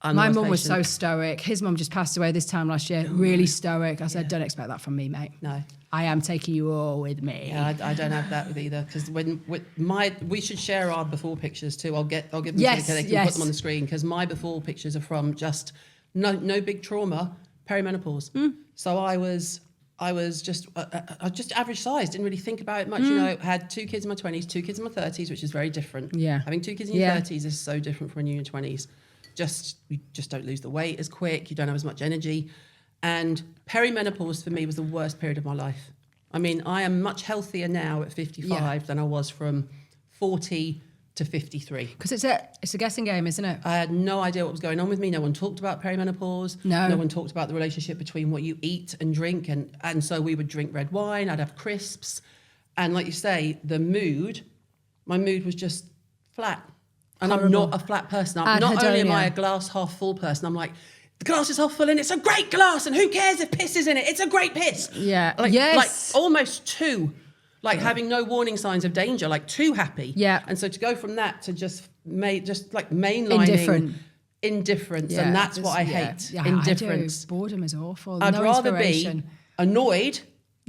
My mum was so stoic. His mum just passed away this time last year. Really stoic. I said, don't expect that from me, mate. No. I am taking you all with me. Yeah, I don't have that either because we should share our before pictures too. I'll give them to you so they can put them on the screen because my before pictures are from just no big trauma, perimenopause. So I was just average size, didn't really think about it much. Had 2 kids in my 20s, 2 kids in my 30s, which is very different. Yeah, having 2 kids in your 30s is so different from when you're in your 20s. You just don't lose the weight as quick. You don't have as much energy. And perimenopause for me was the worst period of my life. I mean, I am much healthier now at 55 than I was from 40 to 53. Because it's a guessing game, isn't it? I had no idea what was going on with me. No one talked about perimenopause. No one talked about the relationship between what you eat and drink. And so we would drink red wine. I'd have crisps. And like you say, my mood was just flat. And horrible. I'm not a flat person. Not only am I a glass half full person, I'm like, the glass is half full and it's a great glass and who cares if piss is in it? It's a great piss. Yeah. Like almost too, having no warning signs of danger, like too happy. Yeah. And so to go from that to just mainlining. Indifferent. indifference, and that's what I hate. Yeah, indifference. I do. Boredom is awful. I'd no rather inspiration. be annoyed.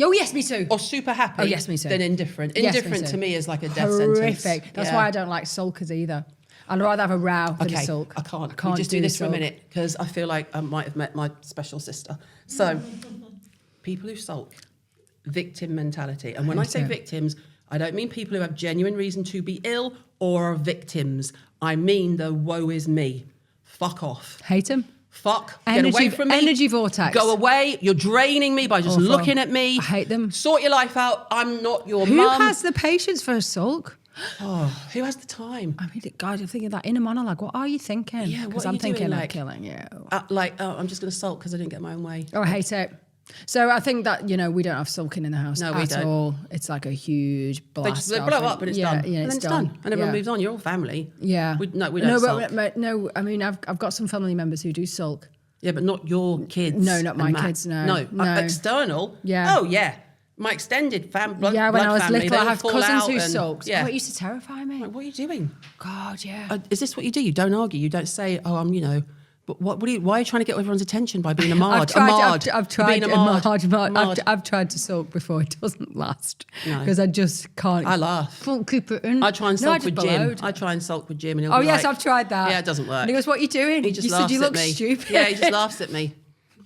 Oh, yes, me too. Or super happy. Oh, yes, me too. Than indifferent. Yes, Indifferent to me is like a death horrific. sentence. That's why I don't like sulkers either. I'd rather have a row than a sulk. I can't. Can we just do this for a minute? Because I feel like I might have met my special sister. So, people who sulk, victim mentality. And when I say victims, I don't mean people who have genuine reason to be ill or are victims. I mean the woe is me. Fuck off. Hate them. Fuck. Energy, get away from me. Energy vortex. Go away. You're draining me by just looking at me. I hate them. Sort your life out. I'm not your Who mum. has the patience for a sulk? Oh, who has the time? I mean, God, I'm thinking that inner monologue. What are you thinking? Yeah, because what are I'm you doing, thinking I'm like- killing you. I'm just going to sulk because I didn't get my own way. Oh, I hate it. So I think that, we don't have sulking in the house No, we at don't. all. It's like a huge blast. They blow up and it's done. Yeah, and then it's done. And everyone moves on. You're all family. Yeah. We don't no, sulk. no, I mean, I've got some family members who do sulk. Yeah, but not your kids. No, not my kids, no. No. External? Yeah. Oh, yeah. My extended blood Yeah, when I was family, little, they I all have fall cousins out who and- sulked. Yeah. Oh, it used to terrify me. Like, what are you doing? God, yeah. Is this what you do? You don't argue. You don't say, oh, I'm, but why are you trying to get everyone's attention by being a mard? I've tried being a mard. I've tried to sulk before. It doesn't last No. because I just can't. I laugh. Can't keep it in. I try and sulk with Jim. Jim. I try and sulk with Jim. And he'll Oh be yes, like, I've tried that. Yeah, it doesn't work. And he goes, "What are you doing?" He just you laughs said you at look me. stupid. Yeah, he just laughs at me.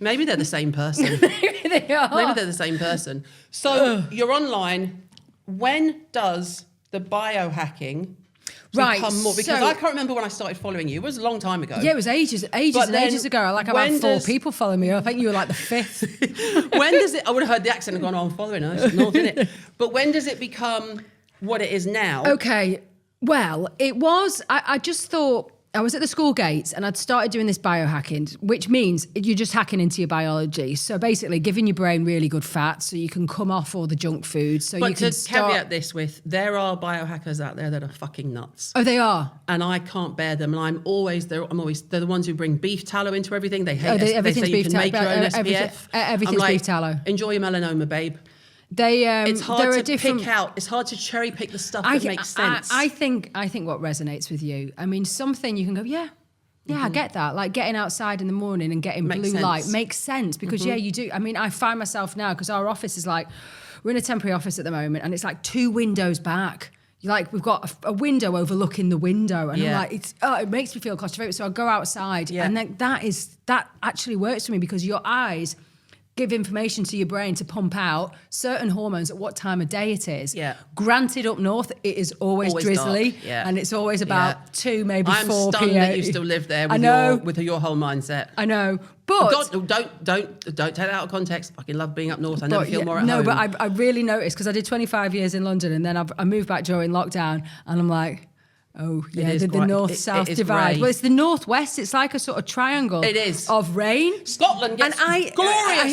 Maybe they're the same person. Maybe they are. Maybe they're the same person. So you're online. When does the biohacking become more? Because I can't remember when I started following you. It was a long time ago. Yeah, it was ages But and then ages ago. Like when about 4 does- people following me. I think you were like the 5th. When does it? I would have heard the accent and gone, "Oh, I'm following her. She's north, isn't it?" But when does it become what it is now? Okay. Well, it was. I just thought. I was at the school gates and I'd started doing this biohacking, which means you're just hacking into your biology. So basically giving your brain really good fat so you can come off all the junk food. So But you can to caveat this with, there are biohackers out there that are fucking nuts. Oh, they are? And I can't bear them. And they're the ones who bring beef tallow into everything. They hate it. everything's they say you beef can make your own tallow. SPF. Everything's beef tallow. Enjoy your melanoma, babe. It's It's hard to pick out. It's hard to cherry pick the stuff that makes sense. I think what resonates with you. I mean, something you can go, yeah, I get that. Like getting outside in the morning and getting Makes blue sense. light makes sense because you do. I mean, I find myself now because our office is like, we're in a temporary office at the moment and it's like 2 windows back. Like we've got a window overlooking the window and I'm like, it makes me feel claustrophobic. So I go outside and then that actually works for me because your eyes give information to your brain to pump out certain hormones at what time of day it is. Yeah. Granted, up north, it is always drizzly dark. Yeah. and it's always about 2, maybe 4 I'm p.m. stunned that you still live there with your whole mindset. I know. But don't take that out of context. I fucking love being up north. I never feel more at home. No, but I really noticed because I did 25 years in London and then I moved back during lockdown and I'm like, oh, yeah, the north-south divide. grey. Well, it's the northwest. It's like a sort of triangle. It is. Of rain. Scotland gets glorious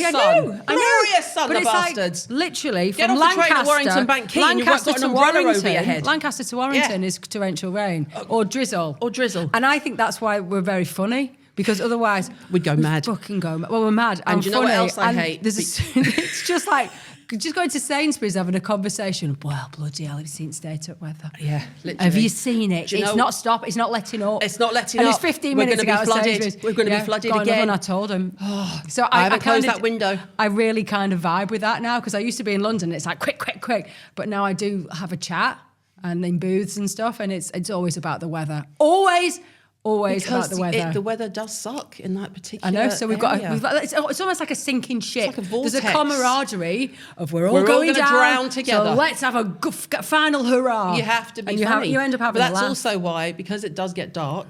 I sun. know. Glorious sun, but the it's bastards. Like, literally, Get from off the train Lancaster, at Warrington Bank Quay and you've got an umbrella over your head. Lancaster to Warrington is torrential rain or drizzle. And I think that's why we're very funny. Because otherwise... We'd go mad. Fucking go mad. Well, we're mad. And do you know what else I hate? It's just like... Just going to Sainsbury's having a conversation. Well, bloody hell, have you seen state-up weather? Yeah, literally. Have you seen it? It's not stop. It's not letting up. It's not letting and up. It's 15 We're minutes gonna ago. be flooded. We're going to be flooded again. And I told him. So I haven't closed that window. I really kind of vibe with that now because I used to be in London. It's like quick. But now I do have a chat and in booths and stuff. And it's always about the weather. Always Because about the weather. the weather does suck in that particular I know, so we've got area. it's almost like a sinking ship. It's like a vortex. There's a camaraderie of we're all all going gonna down drown together. So let's have a final hurrah. You have to be and funny. You end up having But a that's laugh. also why, because it does get dark,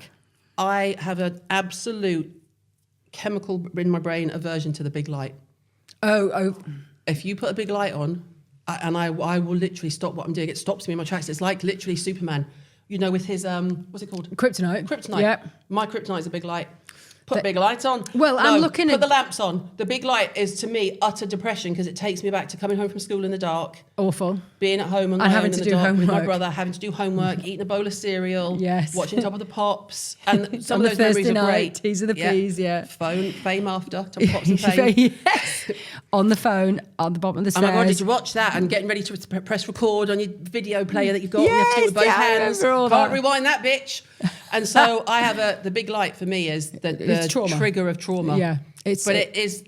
I have an absolute chemical in my brain aversion to the big light. Oh. If you put a big light on, I will literally stop what I'm doing. It stops me in my tracks. It's like literally Superman. You know, with his, what's it called? Kryptonite. Yeah. My kryptonite is a big light. Put big lights on. Well, I'm looking put at... the lamps on. The big light is, to me, utter depression because it takes me back to coming home from school in the dark. Awful. Being at home on my And own having in to the do dark with my homework. brother, having to do homework, eating a bowl of cereal, Yes. watching Top of the Pops. And some On of the those memories Thursday are night, great. Teas of the Peas, yeah. Fame after, Top of the Pops and Fame. Yes. On the phone, on the bottom of the stairs. Oh my God, did you watch that? And getting ready to press record on your video player that you've got. You have to do it with both hands. I remember all Can't that. rewind that, bitch. And so I have the big light for me is the trigger of trauma. Yeah. It is,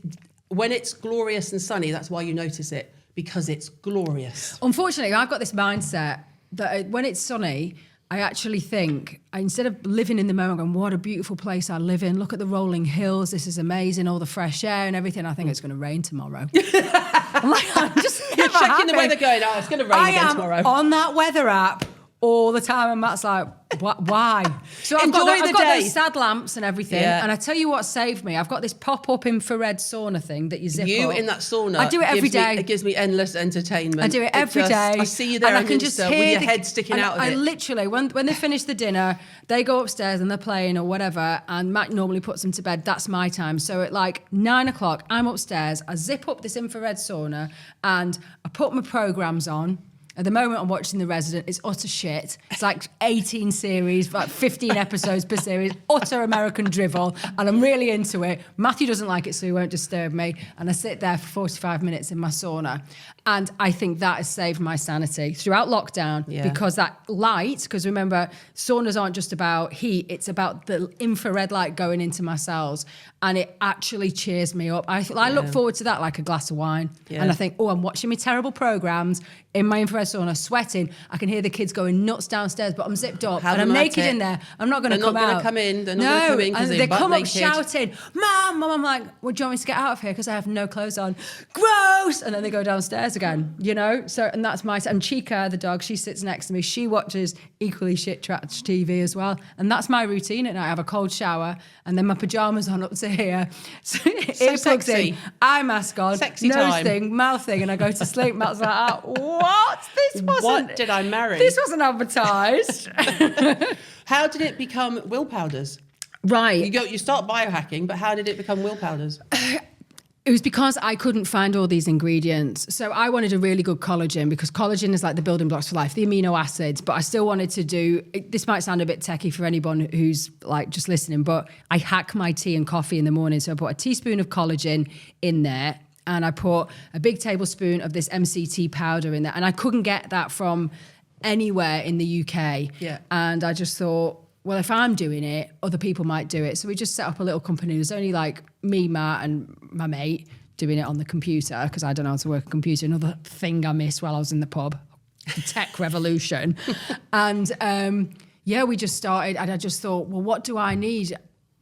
when it's glorious and sunny, that's why you notice it, because it's glorious. Unfortunately, I've got this mindset that when it's sunny, I actually think, instead of living in the moment, going, what a beautiful place I live in, look at the rolling hills, this is amazing, all the fresh air and everything, I think it's going to rain tomorrow. I'm just You're checking the weather going, it's going to rain again tomorrow. I am on that weather app all the time, and Matt's like, why? So I've got those sad lamps and everything, and I tell you what saved me. I've got this pop-up infrared sauna thing that you zip up. In that sauna, I do it every day. It gives me endless entertainment. I do it every day. I see you there and I can just hear with your head sticking out of it. I literally, when they finish the dinner, they go upstairs and they're playing or whatever, and Matt normally puts them to bed. That's my time. So at like 9 o'clock, I'm upstairs, I zip up this infrared sauna and I put my programs on. At the moment, I'm watching The Resident. It's utter shit. It's like 18 series, like 15 episodes per series, utter American drivel, and I'm really into it. Matthew doesn't like it, so he won't disturb me. And I sit there for 45 minutes in my sauna. And I think that has saved my sanity throughout lockdown because that light, because remember, saunas aren't just about heat, it's about the infrared light going into my cells. And it actually cheers me up. I look forward to that like a glass of wine. Yeah. And I think, I'm watching my terrible programs in my infrared sauna, sweating. I can hear the kids going nuts downstairs, but I'm zipped up and I'm naked in there. I'm not going to come out. They're not going to come in. They're not going to come in because they come up shouting, Mum! I'm like, well, do you want me to get out of here? Because I have no clothes on. Gross! And then they go downstairs again, you know? So, and that's my... And Chica, the dog, she sits next to me. She watches equally shit trash TV as well. And that's my routine at night. I have a cold shower and then my pyjamas on up to here. So it plugs in, eye mask on, sexy nose time. thing, mouth thing, and I go to sleep. Matt's like, what? What did I marry? This wasn't advertised. How did it become will powders? Right. You start biohacking, but how did it become will powders? It was because I couldn't find all these ingredients. So I wanted a really good collagen because collagen is like the building blocks for life, the amino acids. But I still wanted to do, this might sound a bit techie for anyone who's like just listening, but I hack my tea and coffee in the morning. So I put a teaspoon of collagen in there and I put a big tablespoon of this MCT powder in there. And I couldn't get that from anywhere in the UK. Yeah. And I just thought, well, if I'm doing it, other people might do it. So we just set up a little company. There's only like me, Matt, and my mate doing it on the computer because I don't know how to work a computer. Another thing I missed while I was in the pub, the tech revolution. And we just started. And I just thought, well, what do I need?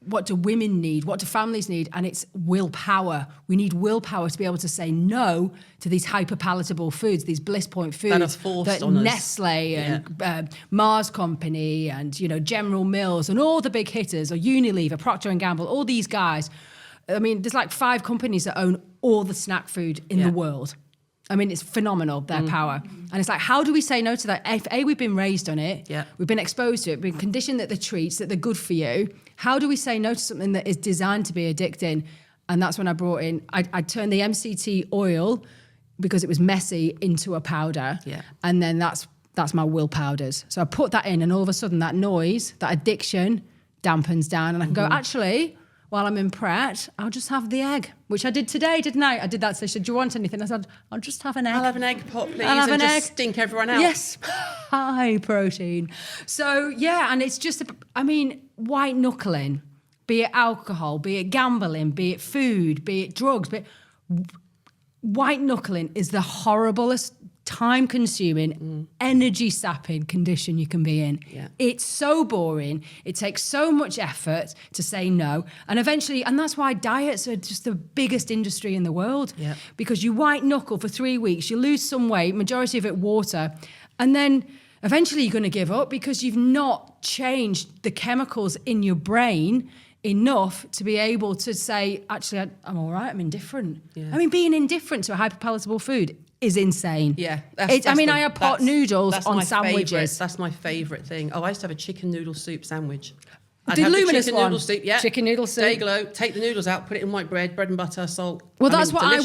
What do women need? What do families need? And it's willpower. We need willpower to be able to say no to these hyper-palatable foods, these bliss point foods that are forced on us. Nestle and Mars Company and, you know, General Mills and all the big hitters, or Unilever, Procter & Gamble, all these guys. I mean, there's like 5 companies that own all the snack food in the world. I mean, it's phenomenal, their power. And it's like, how do we say no to that? If we've been raised on it, we've been exposed to it, we've been conditioned that they're treats, that they're good for you. How do we say no to something that is designed to be addicting? And that's when I brought in, I turned the MCT oil, because it was messy, into a powder. Yeah. And then that's my will powders. So I put that in and all of a sudden that noise, that addiction dampens down and I can go, actually, while I'm in Pret, I'll just have the egg, which I did today, didn't I? I did that. So they said, do you want anything? I said, I'll just have an egg. I'll have an egg pot, please, and just stink everyone out. Yes, high protein. So, yeah, and it's just, white knuckling, be it alcohol, be it gambling, be it food, be it drugs, but white knuckling is the horriblest, time-consuming, energy-sapping condition you can be in. Yeah. It's so boring. It takes so much effort to say no. And eventually, and that's why diets are just the biggest industry in the world. Yeah. Because you white knuckle for 3 weeks, you lose some weight, majority of it water, and then eventually you're going to give up because you've not changed the chemicals in your brain enough to be able to say, actually, I'm all right, I'm indifferent. Yeah. I mean, being indifferent to a hyperpalatable food is insane. Yeah. I have pot noodles on sandwiches. That's my favourite thing. Oh, I used to have a chicken noodle soup sandwich. The luminous one. Noodle soup, Chicken noodle soup. Day glow, take the noodles out, put it in white bread and butter, salt. Well, that's what I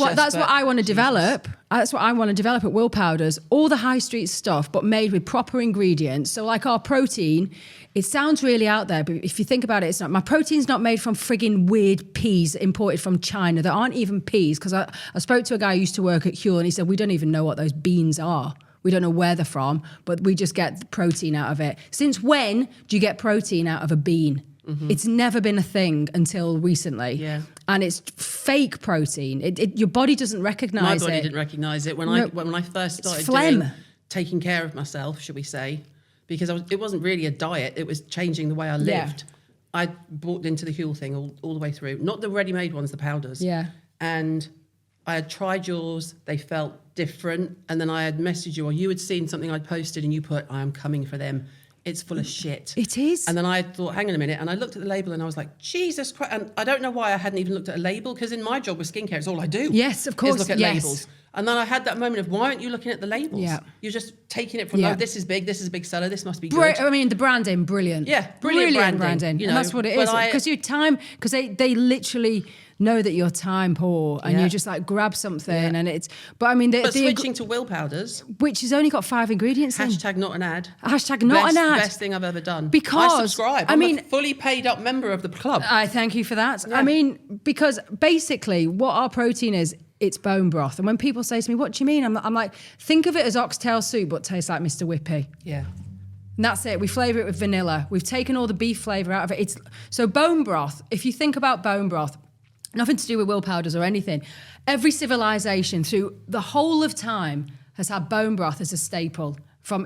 want to develop. That's what I want to develop at Will Powders. All the high street stuff, but made with proper ingredients. So like our protein, it sounds really out there, but if you think about it, it's not. My protein's not made from frigging weird peas imported from China that aren't even peas. Because I spoke to a guy who used to work at Huel and he said, we don't even know what those beans are. We don't know where they're from, but we just get protein out of it. Since when do you get protein out of a bean? It's never been a thing until recently. Yeah. And it's fake protein. Your body doesn't recognize it. My body didn't recognize it when I first started taking care of myself, should we say, because it wasn't really a diet. It was changing the way I lived. I bought into the Huel thing all the way through. Not the ready-made ones, the powders. Yeah. And I had tried yours. They felt different. And then I had messaged you, or you had seen something I'd posted and you put, I am coming for them. It's full of shit. It is. And then I thought, hang on a minute. And I looked at the label and I was like, Jesus Christ. And I don't know why I hadn't even looked at a label, because in my job with skincare, it's all I do. Yes, of course. Is look at labels. And then I had that moment of, why aren't you looking at the labels? Yeah. You're just taking it from, oh, this is big, this is a big seller, this must be good. I mean, the branding, brilliant. Yeah, brilliant branding. You know, and that's what it is. Because your time, because they literally know that you're time poor, and you just like grab something and it's, but I mean, switching to Will powders, which has only got 5 ingredients in. Hashtag not an ad. Hashtag not an ad. Best thing I've ever done. Because I subscribe. I'm a fully paid up member of the club. I thank you for that. Yeah. I mean, because basically what our protein is, it's bone broth. And when people say to me, what do you mean? I'm like, think of it as oxtail soup, but tastes like Mr. Whippy. Yeah. And that's it. We flavour it with vanilla. We've taken all the beef flavour out of it. So bone broth, if you think about bone broth, nothing to do with Will powders or anything, every civilization through the whole of time has had bone broth as a staple.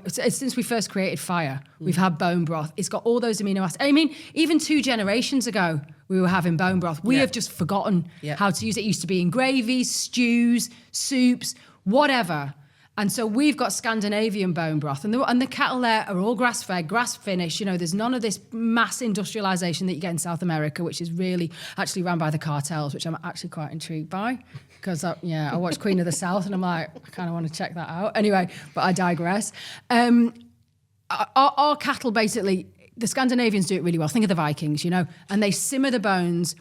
Since we first created fire, we've had bone broth. It's got all those amino acids. I mean, even 2 generations ago, we were having bone broth. We have just forgotten how to use it. It used to be in gravies, stews, soups, whatever. And so we've got Scandinavian bone broth, and the cattle there are all grass-fed, grass-finished. You know, there's none of this mass industrialization that you get in South America, which is really actually run by the cartels, which I'm actually quite intrigued by, because I watched Queen of the South, and I'm like, I kind of want to check that out. Anyway, but I digress. Our cattle, basically, the Scandinavians do it really well. Think of the Vikings, you know, and they simmer the bones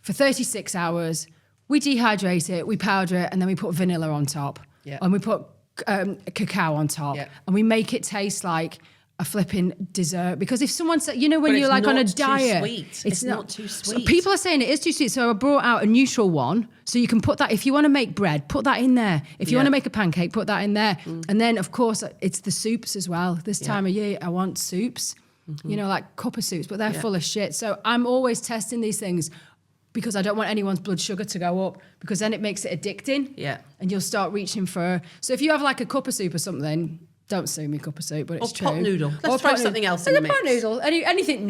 for 36 hours. We dehydrate it, we powder it, and then we put vanilla on top, and we put cacao on top, and we make it taste like a flipping dessert. Because if someone said, you know, when you're like on a diet, it's not too sweet. So people are saying it is too sweet. So I brought out a neutral one. So you can put that, if you want to make bread, put that in there. If you want to make a pancake, put that in there. And then of course it's the soups as well. This time of year, I want soups, you know, like cup of soups, but they're full of shit. So I'm always testing these things, because I don't want anyone's blood sugar to go up, because then it makes it addicting. Yeah. And you'll start reaching for... So if you have like a cup of soup or something, don't sue me, cup of soup, but it's true. Or pot noodle. Let's try something else in the mix. Pot noodle, anything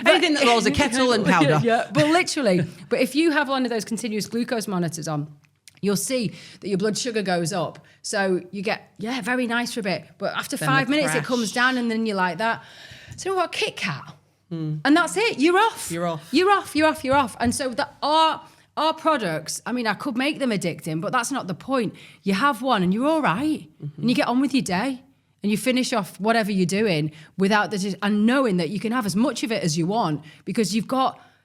anything that rolls a kettle and powder. Yeah, but literally. But if you have one of those continuous glucose monitors on, you'll see that your blood sugar goes up. So you get, very nice for a bit. But after 5 minutes, it comes down, and then you're like that. So what, Kit Kat? And that's it. You're off. You're off. And so our products, I mean, I could make them addicting, but that's not the point. You have one and you're all right. And you get on with your day, and you finish off whatever you're doing without and knowing that you can have as much of it as you want, because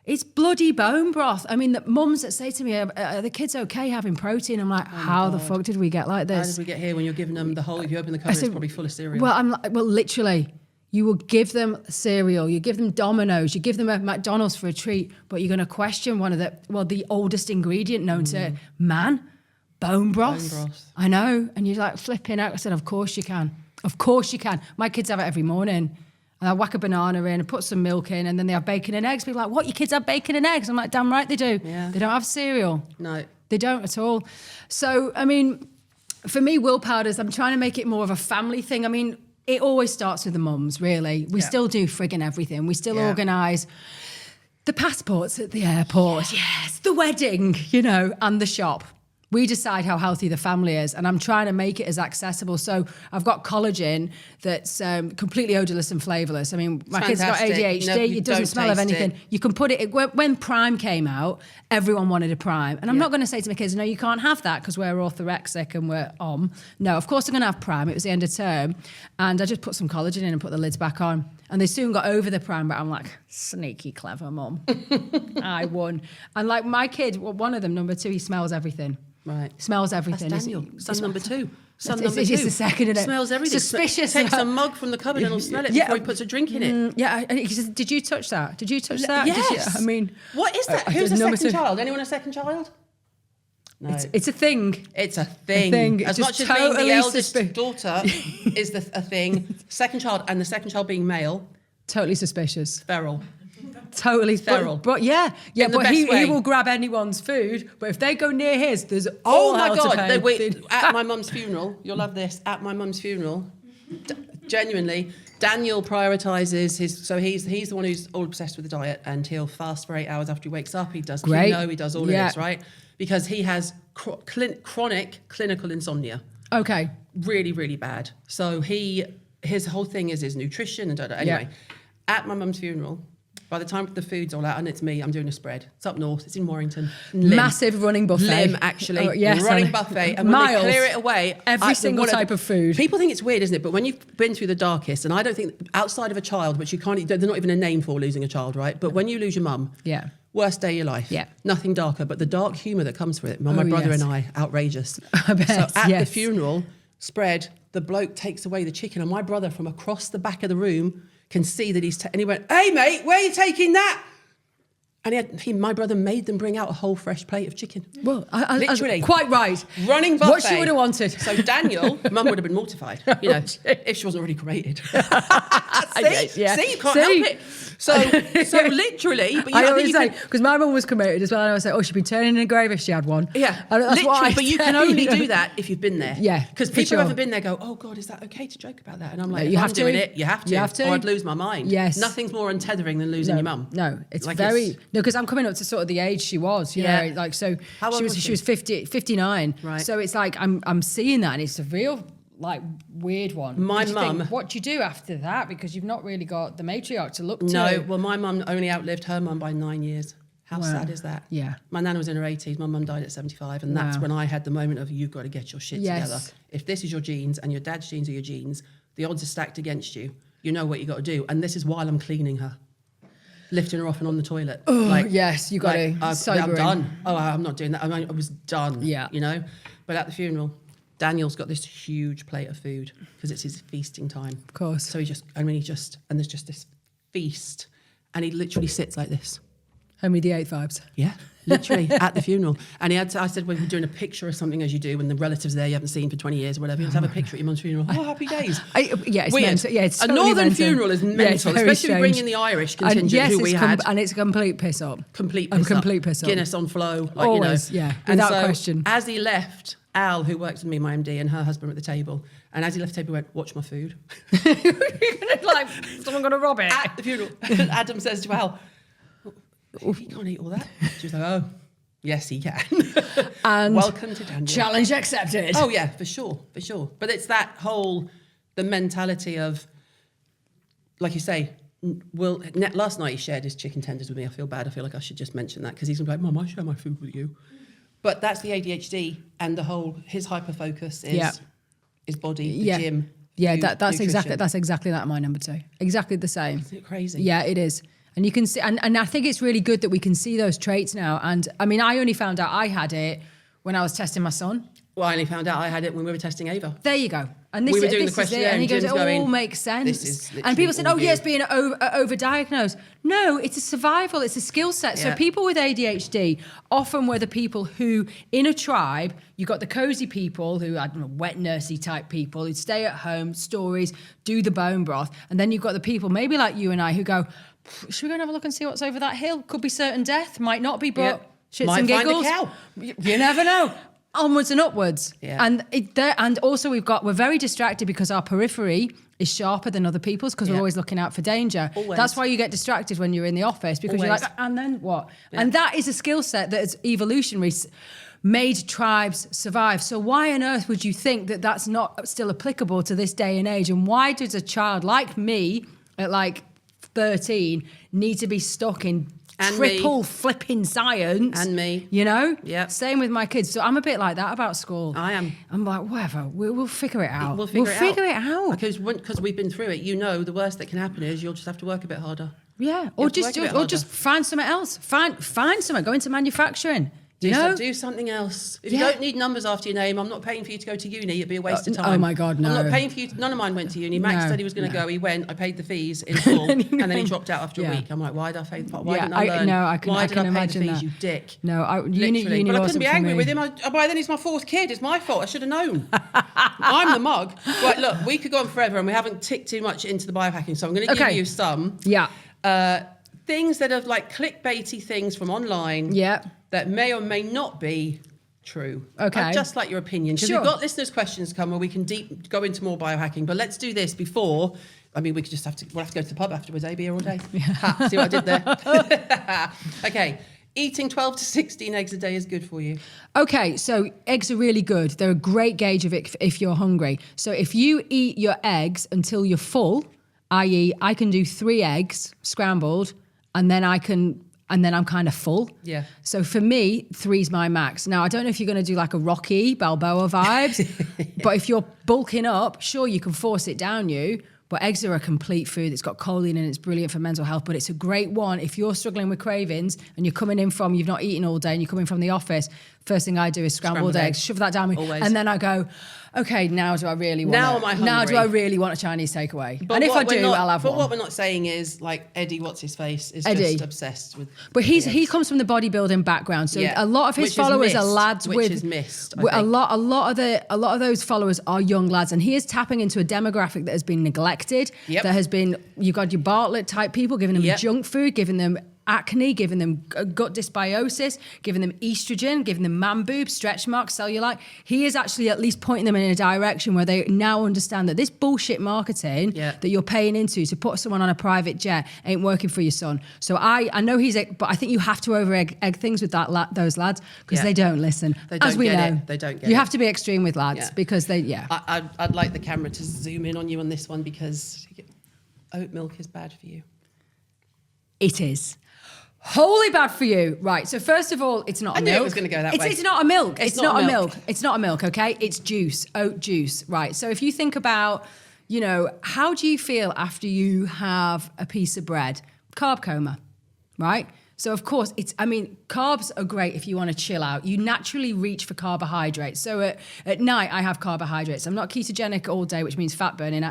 it's bloody bone broth. I mean, the mums that say to me, are the kids okay having protein? I'm like, how the fuck did we get like this? How did we get here when you're giving them the whole, if you open the cupboard, it's probably full of cereal. Well, I'm like, literally. You will give them cereal, you give them Domino's, you give them a McDonald's for a treat, but you're going to question the oldest ingredient known to man, bone broth. I know. And you're like flipping out. I said, of course you can. Of course you can. My kids have it every morning. And I whack a banana in and put some milk in, and then they have bacon and eggs. People are like, what, your kids have bacon and eggs? I'm like, damn right they do. Yeah. They don't have cereal. No. They don't at all. So, I mean, for me, Will powders, I'm trying to make it more of a family thing. I mean, it always starts with the mums, really. We still do frigging everything. We still organise the passports at the airport. Yes, the wedding, you know, and the shop. We decide how healthy the family is, and I'm trying to make it as accessible. So I've got collagen that's completely odorless and flavourless. I mean, my kid's got ADHD. It doesn't smell of anything. You can put it... When Prime came out, everyone wanted a Prime. And I'm not going to say to my kids, no, you can't have that because we're orthorexic and we're No, of course I'm going to have Prime. It was the end of term. And I just put some collagen in and put the lids back on. And they soon got over the Prime, but I'm like, sneaky clever, mum. I won. And like my kid, one of them, number 2, he smells everything. Right. Smells everything. That's Daniel. Son number 2. It's the second, isn't it? Smells everything. Suspicious. Takes a mug from the cupboard and he'll smell it before he puts a drink in it. Yeah, and he says, did you touch that? Did you touch that? Yes. I mean... What is that? Who's a second child? Anyone a second child? No. It's a thing. It's a thing. As much as being the eldest daughter is a thing. Second child, and the second child being male. Totally suspicious. Feral. Totally feral. But he will grab anyone's food. But if they go near his, there's oh my God. At my mum's funeral, you'll love this. At my mum's funeral, genuinely, Daniel prioritises his. So he's the one who's all obsessed with the diet, and he'll fast for 8 hours after he wakes up. He does keto. He does all of this, right? Because he has chronic clinical insomnia. Okay. Really, really bad. So his whole thing is his nutrition and anyway. At my mum's funeral, by the time the food's all out and it's me, I'm doing a spread. It's up north. It's in Warrington. Massive running buffet. Lim, actually. Running buffet. And Miles. when they clear it away, every single type of food. People think it's weird, isn't it? But when you've been through the darkest, and I don't think outside of a child, which you can't, they're not even a name for losing a child, right? But when you lose your mum, worst day of your life. Yeah. Nothing darker, but the dark humour that comes with it. My brother and I, outrageous. I bet, so at the funeral spread, the bloke takes away the chicken, and my brother from across the back of the room can see that and he went, "Hey mate, where are you taking that?" And my brother made them bring out a whole fresh plate of chicken. Well, literally, quite right. Running buffet. What she would have wanted. So Daniel, Mum would have been mortified, if she wasn't already cremated. See, you can't help it. So literally, but I always say, because my mum was cremated as well, and I was like, "Oh, she'd be turning in a grave if she had one." Yeah, and that's literally. But you can only do that if you've been there. Yeah, because people who haven't been there go, "Oh God, is that okay to joke about that?" And I'm like, you have I'm to. doing it. You have to. You have to. Or I'd lose my mind. Yes. Nothing's more untethering than losing your mum. No, it's because I'm coming up to sort of the age she was. You know, like so. How old was she was 59. Right. So it's like I'm seeing that, and it's a real weird one. My mum. What do you do after that? Because you've not really got the matriarch to look to. No, well, my mum only outlived her mum by 9 years. How sad is that? Yeah. My nan was in her 80s. My mum died at 75, and that's when I had the moment of you've got to get your shit together. If this is your genes and your dad's genes are your genes, the odds are stacked against you. You know what you got to do, and this is while I'm cleaning her. Lifting her off and on the toilet. Oh, yes, you got to. I'm done. Oh, I'm not doing that. I was done. Yeah. But at the funeral, Daniel's got this huge plate of food because it's his feasting time. Of course. So and there's just this feast, and he literally sits like this. Henry VIII vibes. Yeah, literally at the funeral. And I said, well, we're doing a picture or something as you do when the relatives there you haven't seen for 20 years or whatever. You have a picture at your mum's funeral. Oh, happy days. It's weird. Mental. Yeah, it's a totally northern mental. funeral is mental, especially bringing the Irish contingent who we had. And it's a complete piss up. Complete piss up. Guinness on flow. Always, without question. As he left, Al, who works with me, my MD, and her husband were at the table. And as he left the table, he went, "Watch my food." Like, someone going to rob it. At the funeral, Adam says to Al, "He can't eat all that." She was like, "Oh, yes, he can." And welcome to Daniel. Challenge accepted. Oh, yeah, for sure. But it's that the mentality of, like you say, last night he shared his chicken tenders with me. I feel bad. I feel like I should just mention that because he's going to be like, "Mum, I share my food with you." But that's the ADHD and his hyper focus is his body, the gym. Yeah, that's exactly that my number 2. Exactly the same. Isn't it crazy? Yeah, it is. And you can see, and I think it's really good that we can see those traits now. And I mean, I only found out I had it when I was testing my son. Well, I only found out I had it when we were testing Ava. There you go. And we were doing the questionnaire, and he goes, "It all makes sense." And people said, it's being overdiagnosed. No, it's a survival. It's a skill set. Yeah. So people with ADHD often were the people who, in a tribe, you got the cozy people who, I don't know, wet nursey type people who'd stay at home, stories, do the bone broth, and then you've got the people maybe like you and I who go, "Should we go and have a look and see what's over that hill? Could be certain death, might not be, but shits might and giggles. Find the cow. You never know." Onwards and upwards. Yeah. And also we're very distracted because our periphery is sharper than other people's because we're always looking out for danger. Always. That's why you get distracted when you're in the office because you're like, and then what? Yeah. And that is a skill set that is evolutionary made tribes survive. So why on earth would you think that that's not still applicable to this day and age? And why does a child like me at like 13 need to be stuck in triple flipping science? And me. Yeah. Same with my kids. So I'm a bit like that about school. I am. I'm like, whatever. We'll figure it out. We'll figure it out. Because we've been through it. The worst that can happen is you'll just have to work a bit harder. Yeah. Or just find something else. Find something. Go into manufacturing. Do something else. If you don't need numbers after your name, I'm not paying for you to go to uni. It'd be a waste of time. Oh my God, no. I'm not paying for you. None of mine went to uni. Max said he was going to go. He went. I paid the fees in full, and then he dropped out after a week. I'm like, why did I pay? Why didn't I learn? Why did I pay the fees? That. You dick. No, uni but I couldn't be angry with him. By then he's my 4th kid. It's my fault. I should have known. I'm the mug. Right, look, we could go on forever, and we haven't ticked too much into the biohacking, so I'm going to give you some. Yeah. Things that are like clickbaity things from online. Yeah. That may or may not be true. Okay. I'd just like your opinion. Because we've got listeners' questions come where we can go into more biohacking. But let's do this before. I mean, we'll have to go to the pub afterwards, be here all day. Ha, see what I did there? Okay. Eating 12 to 16 eggs a day is good for you. Okay, so eggs are really good. They're a great gauge of it if you're hungry. So if you eat your eggs until you're full, i.e. I can do 3 eggs scrambled, and then I'm kind of full. Yeah. So for me, 3's my max. Now, I don't know if you're going to do like a Rocky Balboa vibes, but if you're bulking up, sure, you can force it down you. But eggs are a complete food. It's got choline and it's brilliant for mental health. But it's a great one if you're struggling with cravings and you're coming in from, you've not eaten all day and you're coming from the office. First thing I do is scrambled eggs, shove that down me. Always. And then I go, okay, now do I really want Now do I really want a Chinese takeaway? But and if I do, I'll have one. But what we're not saying is like Eddie, what's his face, is just obsessed with. But he comes from the bodybuilding background, so a lot of his followers are lads which is missed. A lot of those followers are young lads, and he is tapping into a demographic that has been neglected. Yep. That has been, you've got your Bartlett type people giving them junk food, giving them acne, giving them gut dysbiosis, giving them estrogen, giving them man boobs, stretch marks, cellulite. He is actually at least pointing them in a direction where they now understand that this bullshit marketing that you're paying into to put someone on a private jet ain't working for your son. So I know but I think you have to over egg things with those lads because they don't listen. They don't as we get know. it. They don't get it. You have to be extreme with lads because they, I'd like the camera to zoom in on you on this one because oat milk is bad for you. It is. Wholly bad for you. Right, so first of all, it's not a milk. I knew it was going to go that way. It's not a milk. It's not a milk. It's not a milk, okay? It's juice, oat juice. Right, so if you think about, how do you feel after you have a piece of bread? Carb coma, right? So of course, carbs are great if you want to chill out. You naturally reach for carbohydrates. So at night, I have carbohydrates. I'm not ketogenic all day, which means fat burning.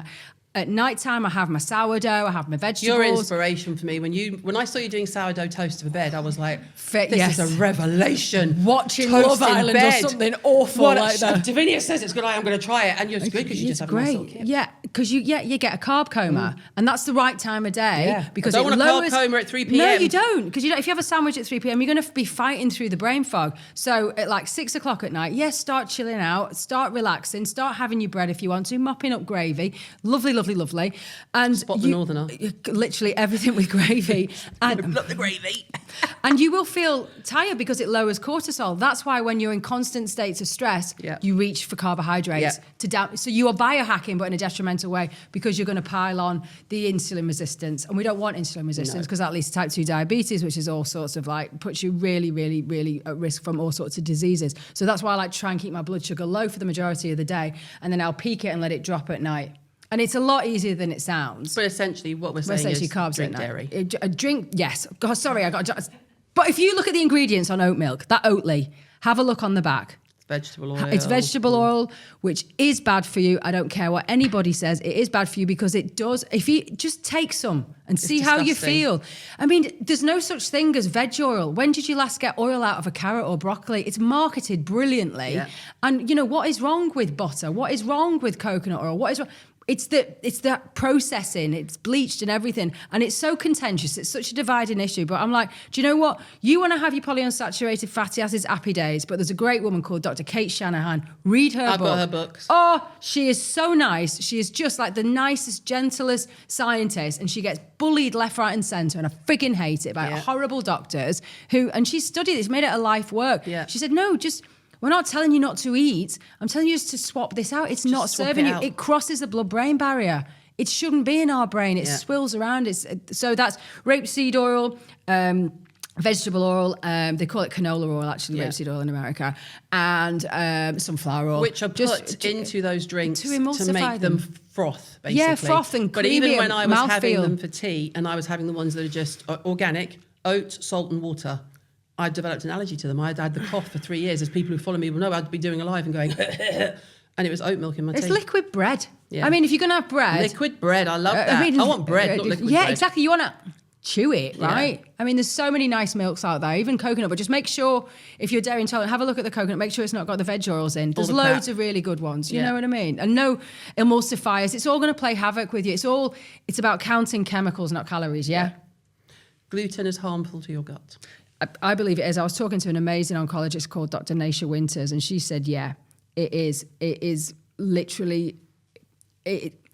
At nighttime, I have my sourdough, I have my vegetables. You're inspiration for me. When I saw you doing sourdough toast for bed, I was like, this is a revelation. Watching toast Love Island or something awful like that. Davinia says it's good. I'm going to try it. And you're good because you just have a nice little kid. Yeah, because you get a carb coma. And that's the right time of day. Yeah. Because I don't want a carb coma at 3 p.m. No, you don't. Because if you have a sandwich at 3 p.m., you're going to be fighting through the brain fog. So at like 6 o'clock at night, start chilling out, start relaxing, start having your bread if you want to, mopping up gravy. Lovely, lovely, lovely. And spot the northerner. Literally everything with gravy. And love the gravy. And you will feel tired because it lowers cortisol. That's why when you're in constant states of stress, you reach for carbohydrates so you are biohacking, but in a detrimental way because you're going to pile on the insulin resistance. And we don't want insulin resistance because that leads to type 2 diabetes, which is all sorts of puts you really, really, really at risk from all sorts of diseases. So that's why I like to try and keep my blood sugar low for the majority of the day. And then I'll peak it and let it drop at night. And it's a lot easier than it sounds. But essentially what we're saying is carbs drink dairy. A drink, yes. God, sorry, but if you look at the ingredients on oat milk, that Oatly, have a look on the back. Vegetable oil. It's vegetable oil, which is bad for you. I don't care what anybody says. It is bad for you because it does. If you just take some and see how you feel. I mean, there's no such thing as veg oil. When did you last get oil out of a carrot or broccoli? It's marketed brilliantly. Yeah. And what is wrong with butter? What is wrong with coconut oil? What is wrong? It's that processing, it's bleached and everything. And it's so contentious. It's such a dividing issue. But I'm like, do you know what? You want to have your polyunsaturated fatty acids happy days. But there's a great woman called Dr. Kate Shanahan. Read her book. I've got her books. Oh, she is so nice. She is just like the nicest, gentlest scientist. And she gets bullied left, right and centre. And I frigging hate it by horrible doctors and she's studied this, made it a life work. Yeah. She said, no, we're not telling you not to eat. I'm telling you just to swap this out. It's not serving you. It crosses the blood-brain barrier. It shouldn't be in our brain. It swirls around. So that's rapeseed oil, vegetable oil. They call it canola oil, actually, rapeseed oil in America, and sunflower oil. Which are put into those drinks to make them froth, basically. Yeah, froth and creamy. But even when I was having them for tea, and I was having the ones that are just organic, oat, salt and water, I developed an allergy to them. I'd had the cough for 3 years. As people who follow me will know, I'd be doing a live and going, and it was oat milk in my tea. It's liquid bread. Yeah. I mean, if you're going to have bread. Liquid bread, I love that. I want bread, not liquid bread. Yeah, exactly. You want to chew it, right? Yeah. I mean, there's so many nice milks out there, even coconut, but just make sure, if you're dairy intolerant, have a look at the coconut, make sure it's not got the veg oils in. There's loads of really good ones, you know what I mean? And no emulsifiers. It's all going to play havoc with you. It's about counting chemicals, not calories, yeah? Gluten is harmful to your gut. I believe it is. I was talking to an amazing oncologist called Dr. Naisha Winters, and she said, yeah, it is. It is literally,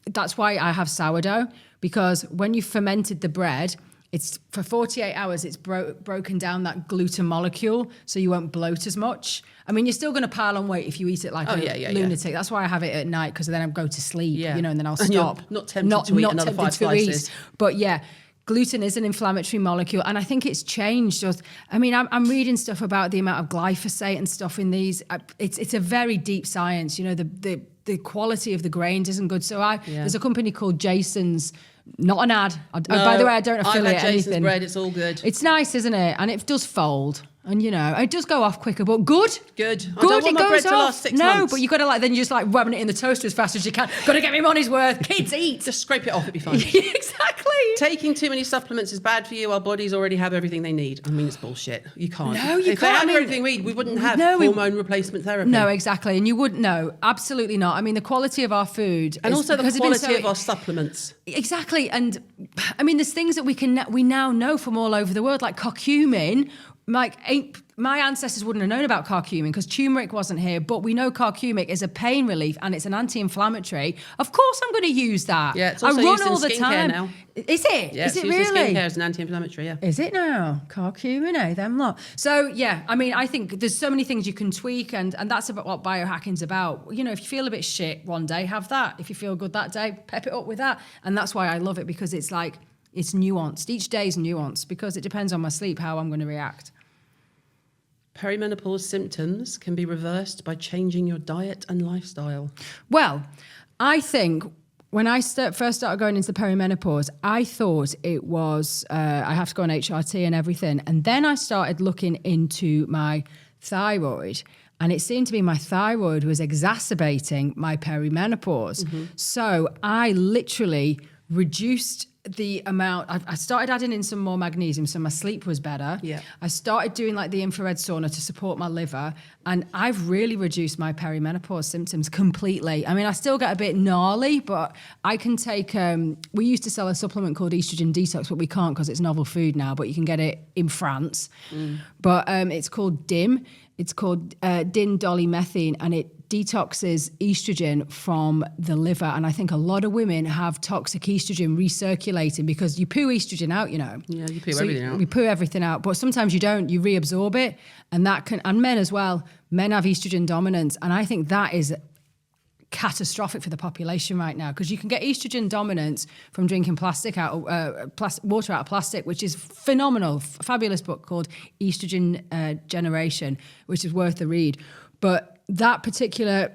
that's why I have sourdough, because when you fermented the bread, it's for 48 hours, it's broken down that gluten molecule, so you won't bloat as much. I mean, you're still going to pile on weight if you eat it like a lunatic. That's why I have it at night, because then I go to sleep, and then I'll stop. And not tempted to eat another 5 slices. But yeah, gluten is an inflammatory molecule, and I think it's changed. I mean, I'm reading stuff about the amount of glyphosate and stuff in these. It's a very deep science. You know, the quality of the grains isn't good. So there's a company called Jason's. Not an ad. By the way, I don't affiliate I've had Jason's anything. bread. It's all good. It's nice, isn't it? And it does fold. And, it does go off quicker, but good. Good. I don't want my bread to last 6 months. No, but you've got to then you just rubbing it in the toaster as fast as you can. Got to get me money's worth. Kids eat. Just scrape it off, it'll be fine. Exactly. Taking too many supplements is bad for you. Our bodies already have everything they need. I mean, it's bullshit. You can't. No, you if can't. If they had everything we wouldn't have hormone replacement therapy. No, exactly. And you wouldn't know. Absolutely not. I mean, the quality of our food. And also the quality of our supplements. Exactly. And I mean, there's things that we now know from all over the world, like curcumin. My ancestors wouldn't have known about curcumin because turmeric wasn't here, but we know curcumin is a pain relief and it's an anti-inflammatory. Of course I'm going to use that. Yeah, it's also used in skincare now. Is it? Yeah, is it really? Skincare as an anti-inflammatory, yeah. Is it now? Curcumin, them lot. So, yeah, I mean, I think there's so many things you can tweak and that's about what biohacking's about. You know, if you feel a bit shit one day, have that. If you feel good that day, pep it up with that. And that's why I love it, because it's it's nuanced. Each day is nuanced because it depends on my sleep, how I'm going to react. Perimenopause symptoms can be reversed by changing your diet and lifestyle. Well, I think when I first started going into perimenopause, I thought it was, I have to go on HRT and everything. And then I started looking into my thyroid, and it seemed to be my thyroid was exacerbating my perimenopause. Mm-hmm. So I literally reduced the amount. I started adding in some more magnesium, so my sleep was better. Yeah. I started doing the infrared sauna to support my liver, and I've really reduced my perimenopause symptoms completely. I mean, I still get a bit gnarly, but I can take. We used to sell a supplement called Estrogen Detox, but we can't because it's novel food now. But you can get it in France. But it's called DIM. It's called dindolymethine, and it detoxes estrogen from the liver. And I think a lot of women have toxic estrogen recirculating because you poo estrogen out, Yeah, you poo everything out. You poo everything out, but sometimes you don't. You reabsorb it, and and men as well. Men have estrogen dominance, and I think that is catastrophic for the population right now, because you can get estrogen dominance from drinking water out of plastic, which is phenomenal. Fabulous book called Estrogen Generation, which is worth the read. But that particular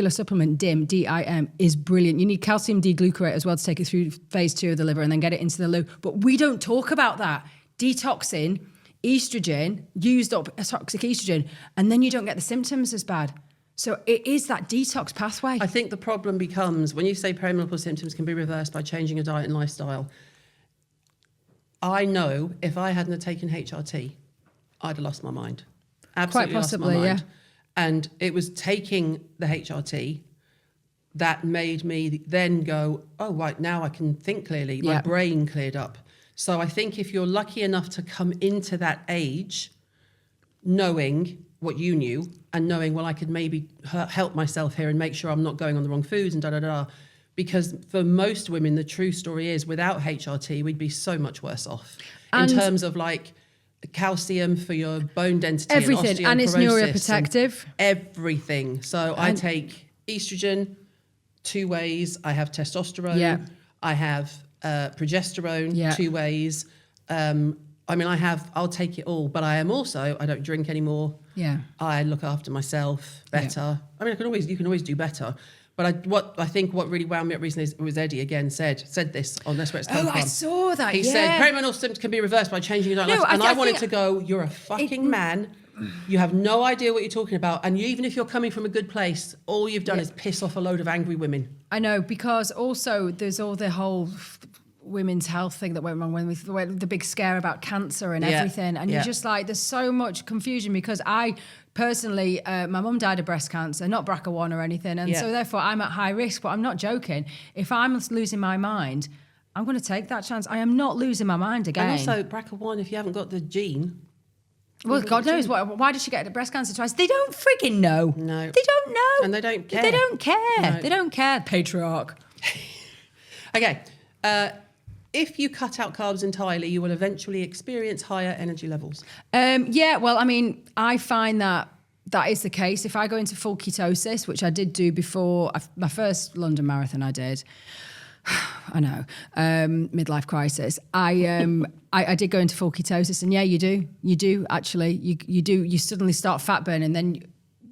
supplement, DIM, D-I-M, is brilliant. You need calcium D-glucarate as well to take it through phase 2 of the liver and then get it into the loo. But we don't talk about that. Detoxing estrogen, used up toxic estrogen, and then you don't get the symptoms as bad. So it is that detox pathway. I think the problem becomes when you say perimenopause symptoms can be reversed by changing your diet and lifestyle. I know if I hadn't taken HRT, I'd have lost my mind. Absolutely Quite possibly, lost my mind. Yeah. And it was taking the HRT that made me then go, oh, right, now I can think clearly. My brain cleared up. So I think if you're lucky enough to come into that age knowing what you knew and knowing, well, I could maybe help myself here and make sure I'm not going on the wrong foods and da-da-da. Because for most women, the true story is without HRT, we'd be so much worse off in terms of calcium for your bone density, everything, and it's neuroprotective. Everything. So I take estrogen 2 ways. I have testosterone. Yeah. I have progesterone 2 ways. I'll take it all, but I don't drink anymore. Yeah. I look after myself better. Yeah. I mean, you can always do better, But I think what really wound me up recently was Eddie again said this on That's Where It's Come From. I saw that. He said perimenopause symptoms can be reversed by changing your diet. And I wanted to go, you're a fucking man. You have no idea what you're talking about. And even if you're coming from a good place, all you've done is piss off a load of angry women. I know, because also there's all the whole women's health thing that went wrong when the big scare about cancer and everything. And you're just like, there's so much confusion, because I personally, my mum died of breast cancer, not BRCA1 or anything. And so therefore I'm at high risk, but I'm not joking. If I'm losing my mind, I'm going to take that chance. I am not losing my mind again. And also BRCA1, if you haven't got the gene. Well, God knows why did she get breast cancer twice? They don't frigging know. No. They don't know. And they don't care. They don't care. No. They don't care. Patriarch. Okay. If you cut out carbs entirely, you will eventually experience higher energy levels. Well, I mean, I find that is the case. If I go into full ketosis, which I did do before my first London marathon I did, I know, midlife crisis. I did go into full ketosis, and you do actually, you suddenly start fat burning, then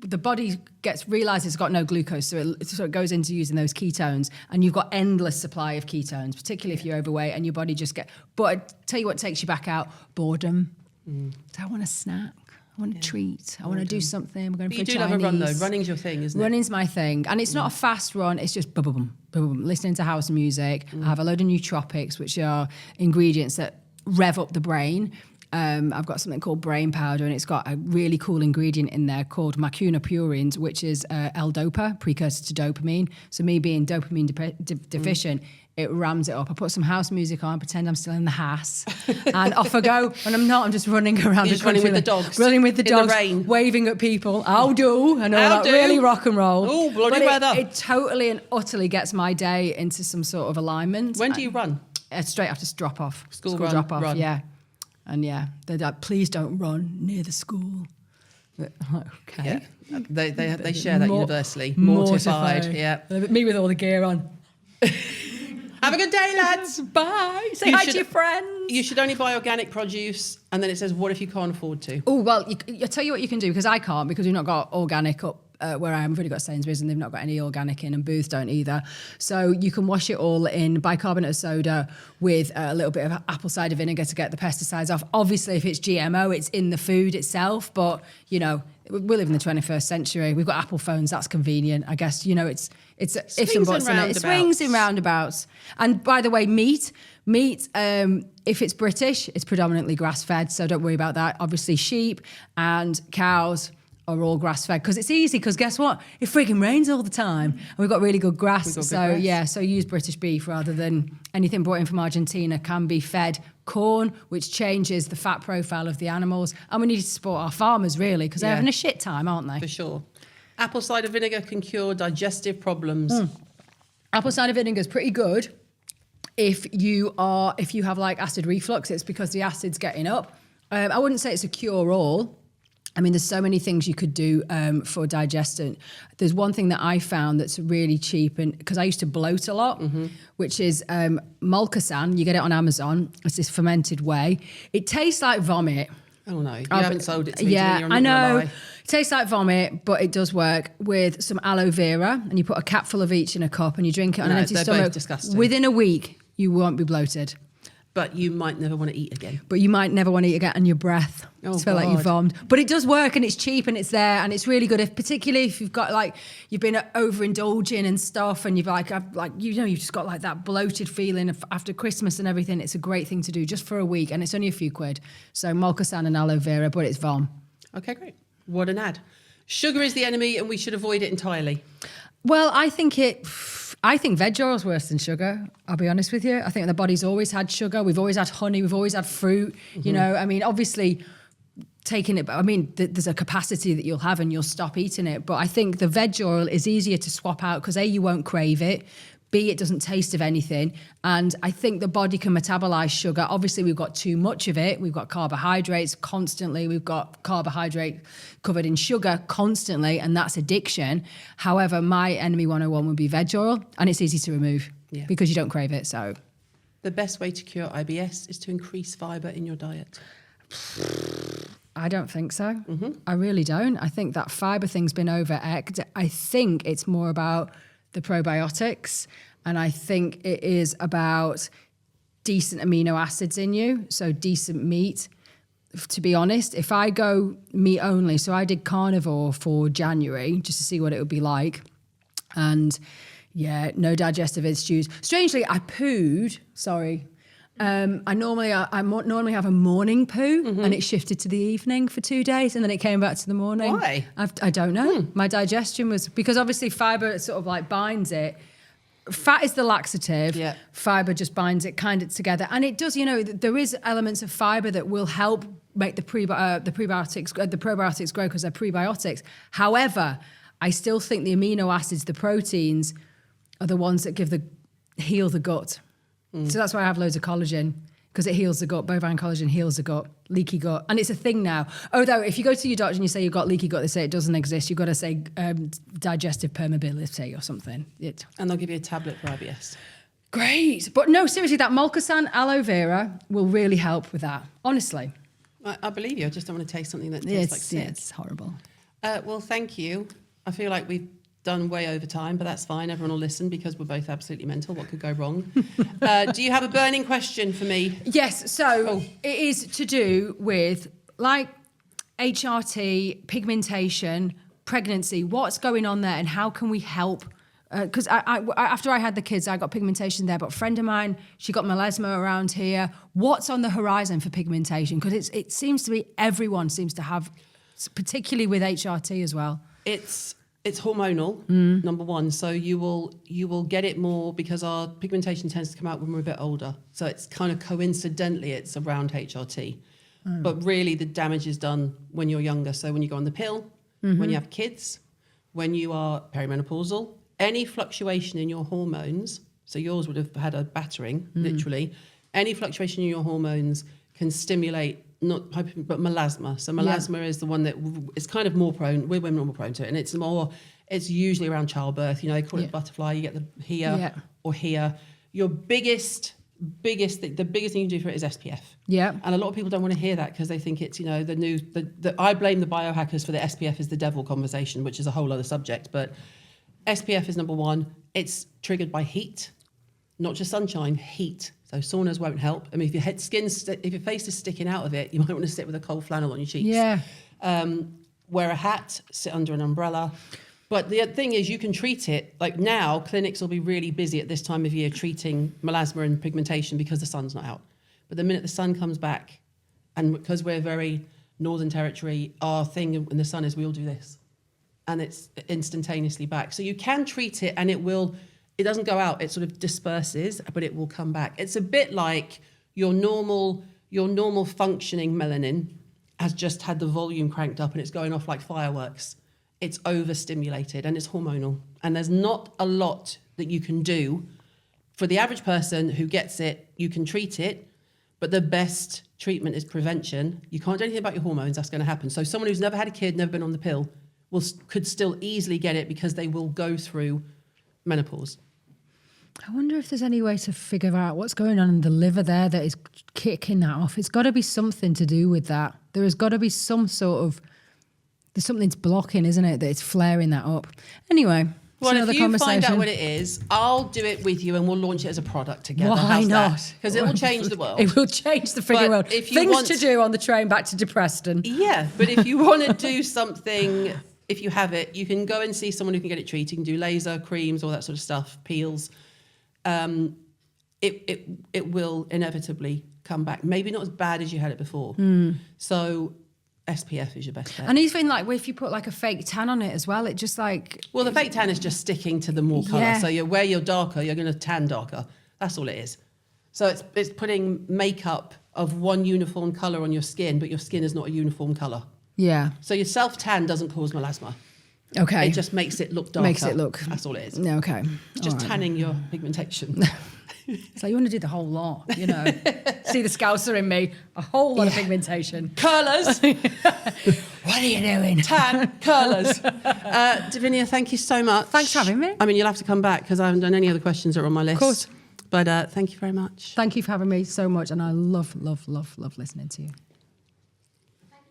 the body realizes it's got no glucose, so it goes into using those ketones, and you've got endless supply of ketones, particularly if you're overweight, and your body just but I tell you what takes you back out: boredom. So I want a snack. I want a treat. I want to do something. We're going for you do Chinese. love a run, though. Running's your thing, isn't it? Running's my thing. And it's not a fast run. It's just boom, boom, boom, boom, listening to house music. I have a load of nootropics, which are ingredients that rev up the brain. I've got something called brain powder, and it's got a really cool ingredient in there called macuna purines, which is L-dopa, precursor to dopamine. So me being dopamine deficient, it rams it up. I put some house music on, pretend I'm still in the house, and off I go. When I'm not, I'm just running around the country. Running with the dogs. Running with the dogs, in the rain. waving at people. I'll do. And all that really rock and roll. Oh, bloody weather. It totally and utterly gets my day into some sort of alignment. When do you run? Straight after drop off. School drop off, run. yeah. And they're like, please don't run near the school. But, okay. Yeah. They share that universally. Mortified. Yeah. Me with all the gear on. Have a good day, lads. Bye. Say hi to your friends. You should only buy organic produce, and then it says, what if you can't afford to? Oh, well, I'll tell you what you can do, because I can't, because we've not got organic up where I am. We've only got Sainsbury's, and they've not got any organic in, and Booth don't either. So you can wash it all in bicarbonate of soda with a little bit of apple cider vinegar to get the pesticides off. Obviously, if it's GMO, it's in the food itself, but, we live in the 21st century. We've got Apple phones. That's convenient. I guess, it's ifs and buts in it. It swings and roundabouts. And by the way, meat, if it's British, it's predominantly grass-fed, so don't worry about that. Obviously, sheep and cows are all grass-fed, because it's easy, because guess what? It freaking rains all the time. And we've got really good grass. So use British beef rather than anything brought in from Argentina can be fed corn, which changes the fat profile of the animals. And we need to support our farmers, really, because they're having a shit time, aren't they? For sure. Apple cider vinegar can cure digestive problems. Apple cider vinegar is pretty good if you have like acid reflux. It's because the acid's getting up. I wouldn't say it's a cure-all. I mean, there's so many things you could do for digestion. There's one thing that I found that's really cheap, and because I used to bloat a lot, which is Mulcasan. You get it on Amazon. It's this fermented whey. It tastes like vomit. Oh no, you haven't sold it to me. Yeah, I know. It tastes like vomit, but it does work with some aloe vera, and you put a capful of each in a cup, and you drink it on an empty stomach. Both disgusting. Within a week, you won't be bloated. But you might never want to eat again. And your breath. Just feel like you vomed. But it does work, and it's cheap, and it's there, and it's really good. Particularly if you've got you've been overindulging and stuff, and you've you've just got that bloated feeling after Christmas and everything. It's a great thing to do just for a week, and it's only a few quid. So Mulcasan and aloe vera, but it's vom. Okay, great. What an ad. Sugar is the enemy, and we should avoid it entirely. Well, I think veg oil is worse than sugar, I'll be honest with you. I think the body's always had sugar. We've always had honey. We've always had fruit. I mean, obviously taking it, there's a capacity that you'll have and you'll stop eating it. But I think the veg oil is easier to swap out because A, you won't crave it. B, it doesn't taste of anything. And I think the body can metabolize sugar. Obviously, we've got too much of it. We've got carbohydrates constantly. We've got carbohydrate covered in sugar constantly, and that's addiction. However, my enemy 101 would be veg oil, and it's easy to remove because you don't crave it. So, the best way to cure IBS is to increase fiber in your diet. I don't think so. I really don't. I think that fiber thing's been over-egged. I think it's more about the probiotics. And I think it is about decent amino acids in you, so decent meat. To be honest, if I go meat only, so I did carnivore for January just to see what it would be like. And yeah, no digestive issues. Strangely, I pooed, sorry. I normally have a morning poo, and it shifted to the evening for 2 days, and then it came back to the morning. Why? I don't know. My digestion was, because obviously fibre sort of like binds it. Fat is the laxative. Yeah. Fibre just binds it kind of together. And it does, there is elements of fibre that will help make the probiotics grow because they're prebiotics. However, I still think the amino acids, the proteins, are the ones that heal the gut. So that's why I have loads of collagen, because it heals the gut. Bovine collagen heals the gut, leaky gut. And it's a thing now. Although if you go to your doctor and you say you've got leaky gut, they say it doesn't exist. You've got to say digestive permeability or something. And they'll give you a tablet for IBS. Great. But no, seriously, that Mulcasan aloe vera will really help with that, honestly. I believe you. I just don't want to taste something that tastes like shit. Yeah, it's horrible. Well, thank you. I feel like we've done way over time, but that's fine. Everyone will listen because we're both absolutely mental. What could go wrong? Do you have a burning question for me? Yes. So it is to do with like HRT, pigmentation, pregnancy. What's going on there and how can we help? Because after I had the kids, I got pigmentation there. But a friend of mine, she got melasma around here. What's on the horizon for pigmentation? Because it seems to be everyone seems to have, particularly with HRT as well. It's hormonal, number one. So you will get it more because our pigmentation tends to come out when we're a bit older. So it's kind of coincidentally, it's around HRT. But really the damage is done when you're younger. So when you go on the pill, when you have kids, when you are perimenopausal, any fluctuation in your hormones, so yours would have had a battering, literally, any fluctuation in your hormones can stimulate but melasma. So melasma is the one that is kind of more prone. We're women are more prone to it, and it's usually around childbirth. They call it butterfly. You get the here or here. Your the biggest thing you can do for it is SPF. Yeah. And a lot of people don't want to hear that because they think it's the new. I blame the biohackers for the SPF is the devil conversation, which is a whole other subject. But SPF is number one. It's triggered by heat, not just sunshine, heat. So saunas won't help. I mean, if your face is sticking out of it, you might want to sit with a cold flannel on your cheeks. Yeah. Wear a hat, sit under an umbrella. But the thing is, you can treat it. Like now, clinics will be really busy at this time of year treating melasma and pigmentation because the sun's not out. But the minute the sun comes back, and because we're very Northern Territory, our thing in the sun is we all do this. And it's instantaneously back. So you can treat it and it doesn't go out, it sort of disperses, but it will come back. It's a bit like your normal functioning melanin has just had the volume cranked up and it's going off like fireworks. It's overstimulated and it's hormonal. And there's not a lot that you can do. For the average person who gets it, you can treat it, but the best treatment is prevention. You can't do anything about your hormones, that's going to happen. So someone who's never had a kid, never been on the pill, could still easily get it because they will go through menopause. I wonder if there's any way to figure out what's going on in the liver there that is kicking that off. It's got to be something to do with that. There has got to be there's something's blocking, isn't it, that it's flaring that up. Anyway, well, if you find out what it is, I'll do it with you and we'll launch it as a product together. Why not? Because it will change the world. It will change the frigging world. Things to do on the train back to Preston. Yeah, but if you want to do something, if you have it, you can go and see someone who can get it treated. You can do laser, creams, all that sort of stuff, peels. It will inevitably come back. Maybe not as bad as you had it before. So SPF is your best bet. And even like if you put like a fake tan on it as well, it just like... Well, the fake tan is just sticking to the more colour. Yeah. So where you're darker, you're going to tan darker. That's all it is. So it's putting makeup of one uniform colour on your skin, but your skin is not a uniform colour. Yeah. So your self-tan doesn't cause melasma. Okay. It just makes it look darker. Makes it look. That's all it is. Okay. It's just tanning your pigmentation. So you want to do the whole lot, See the scouser in me, a whole lot of pigmentation. Curlers. What are you doing? Tan, curlers. Davinia, thank you so much. Thanks for having me. I mean, you'll have to come back because I haven't done any other questions that are on my list. Of course. But thank you very much. Thank you for having me so much. And I love, love, love, love listening to you.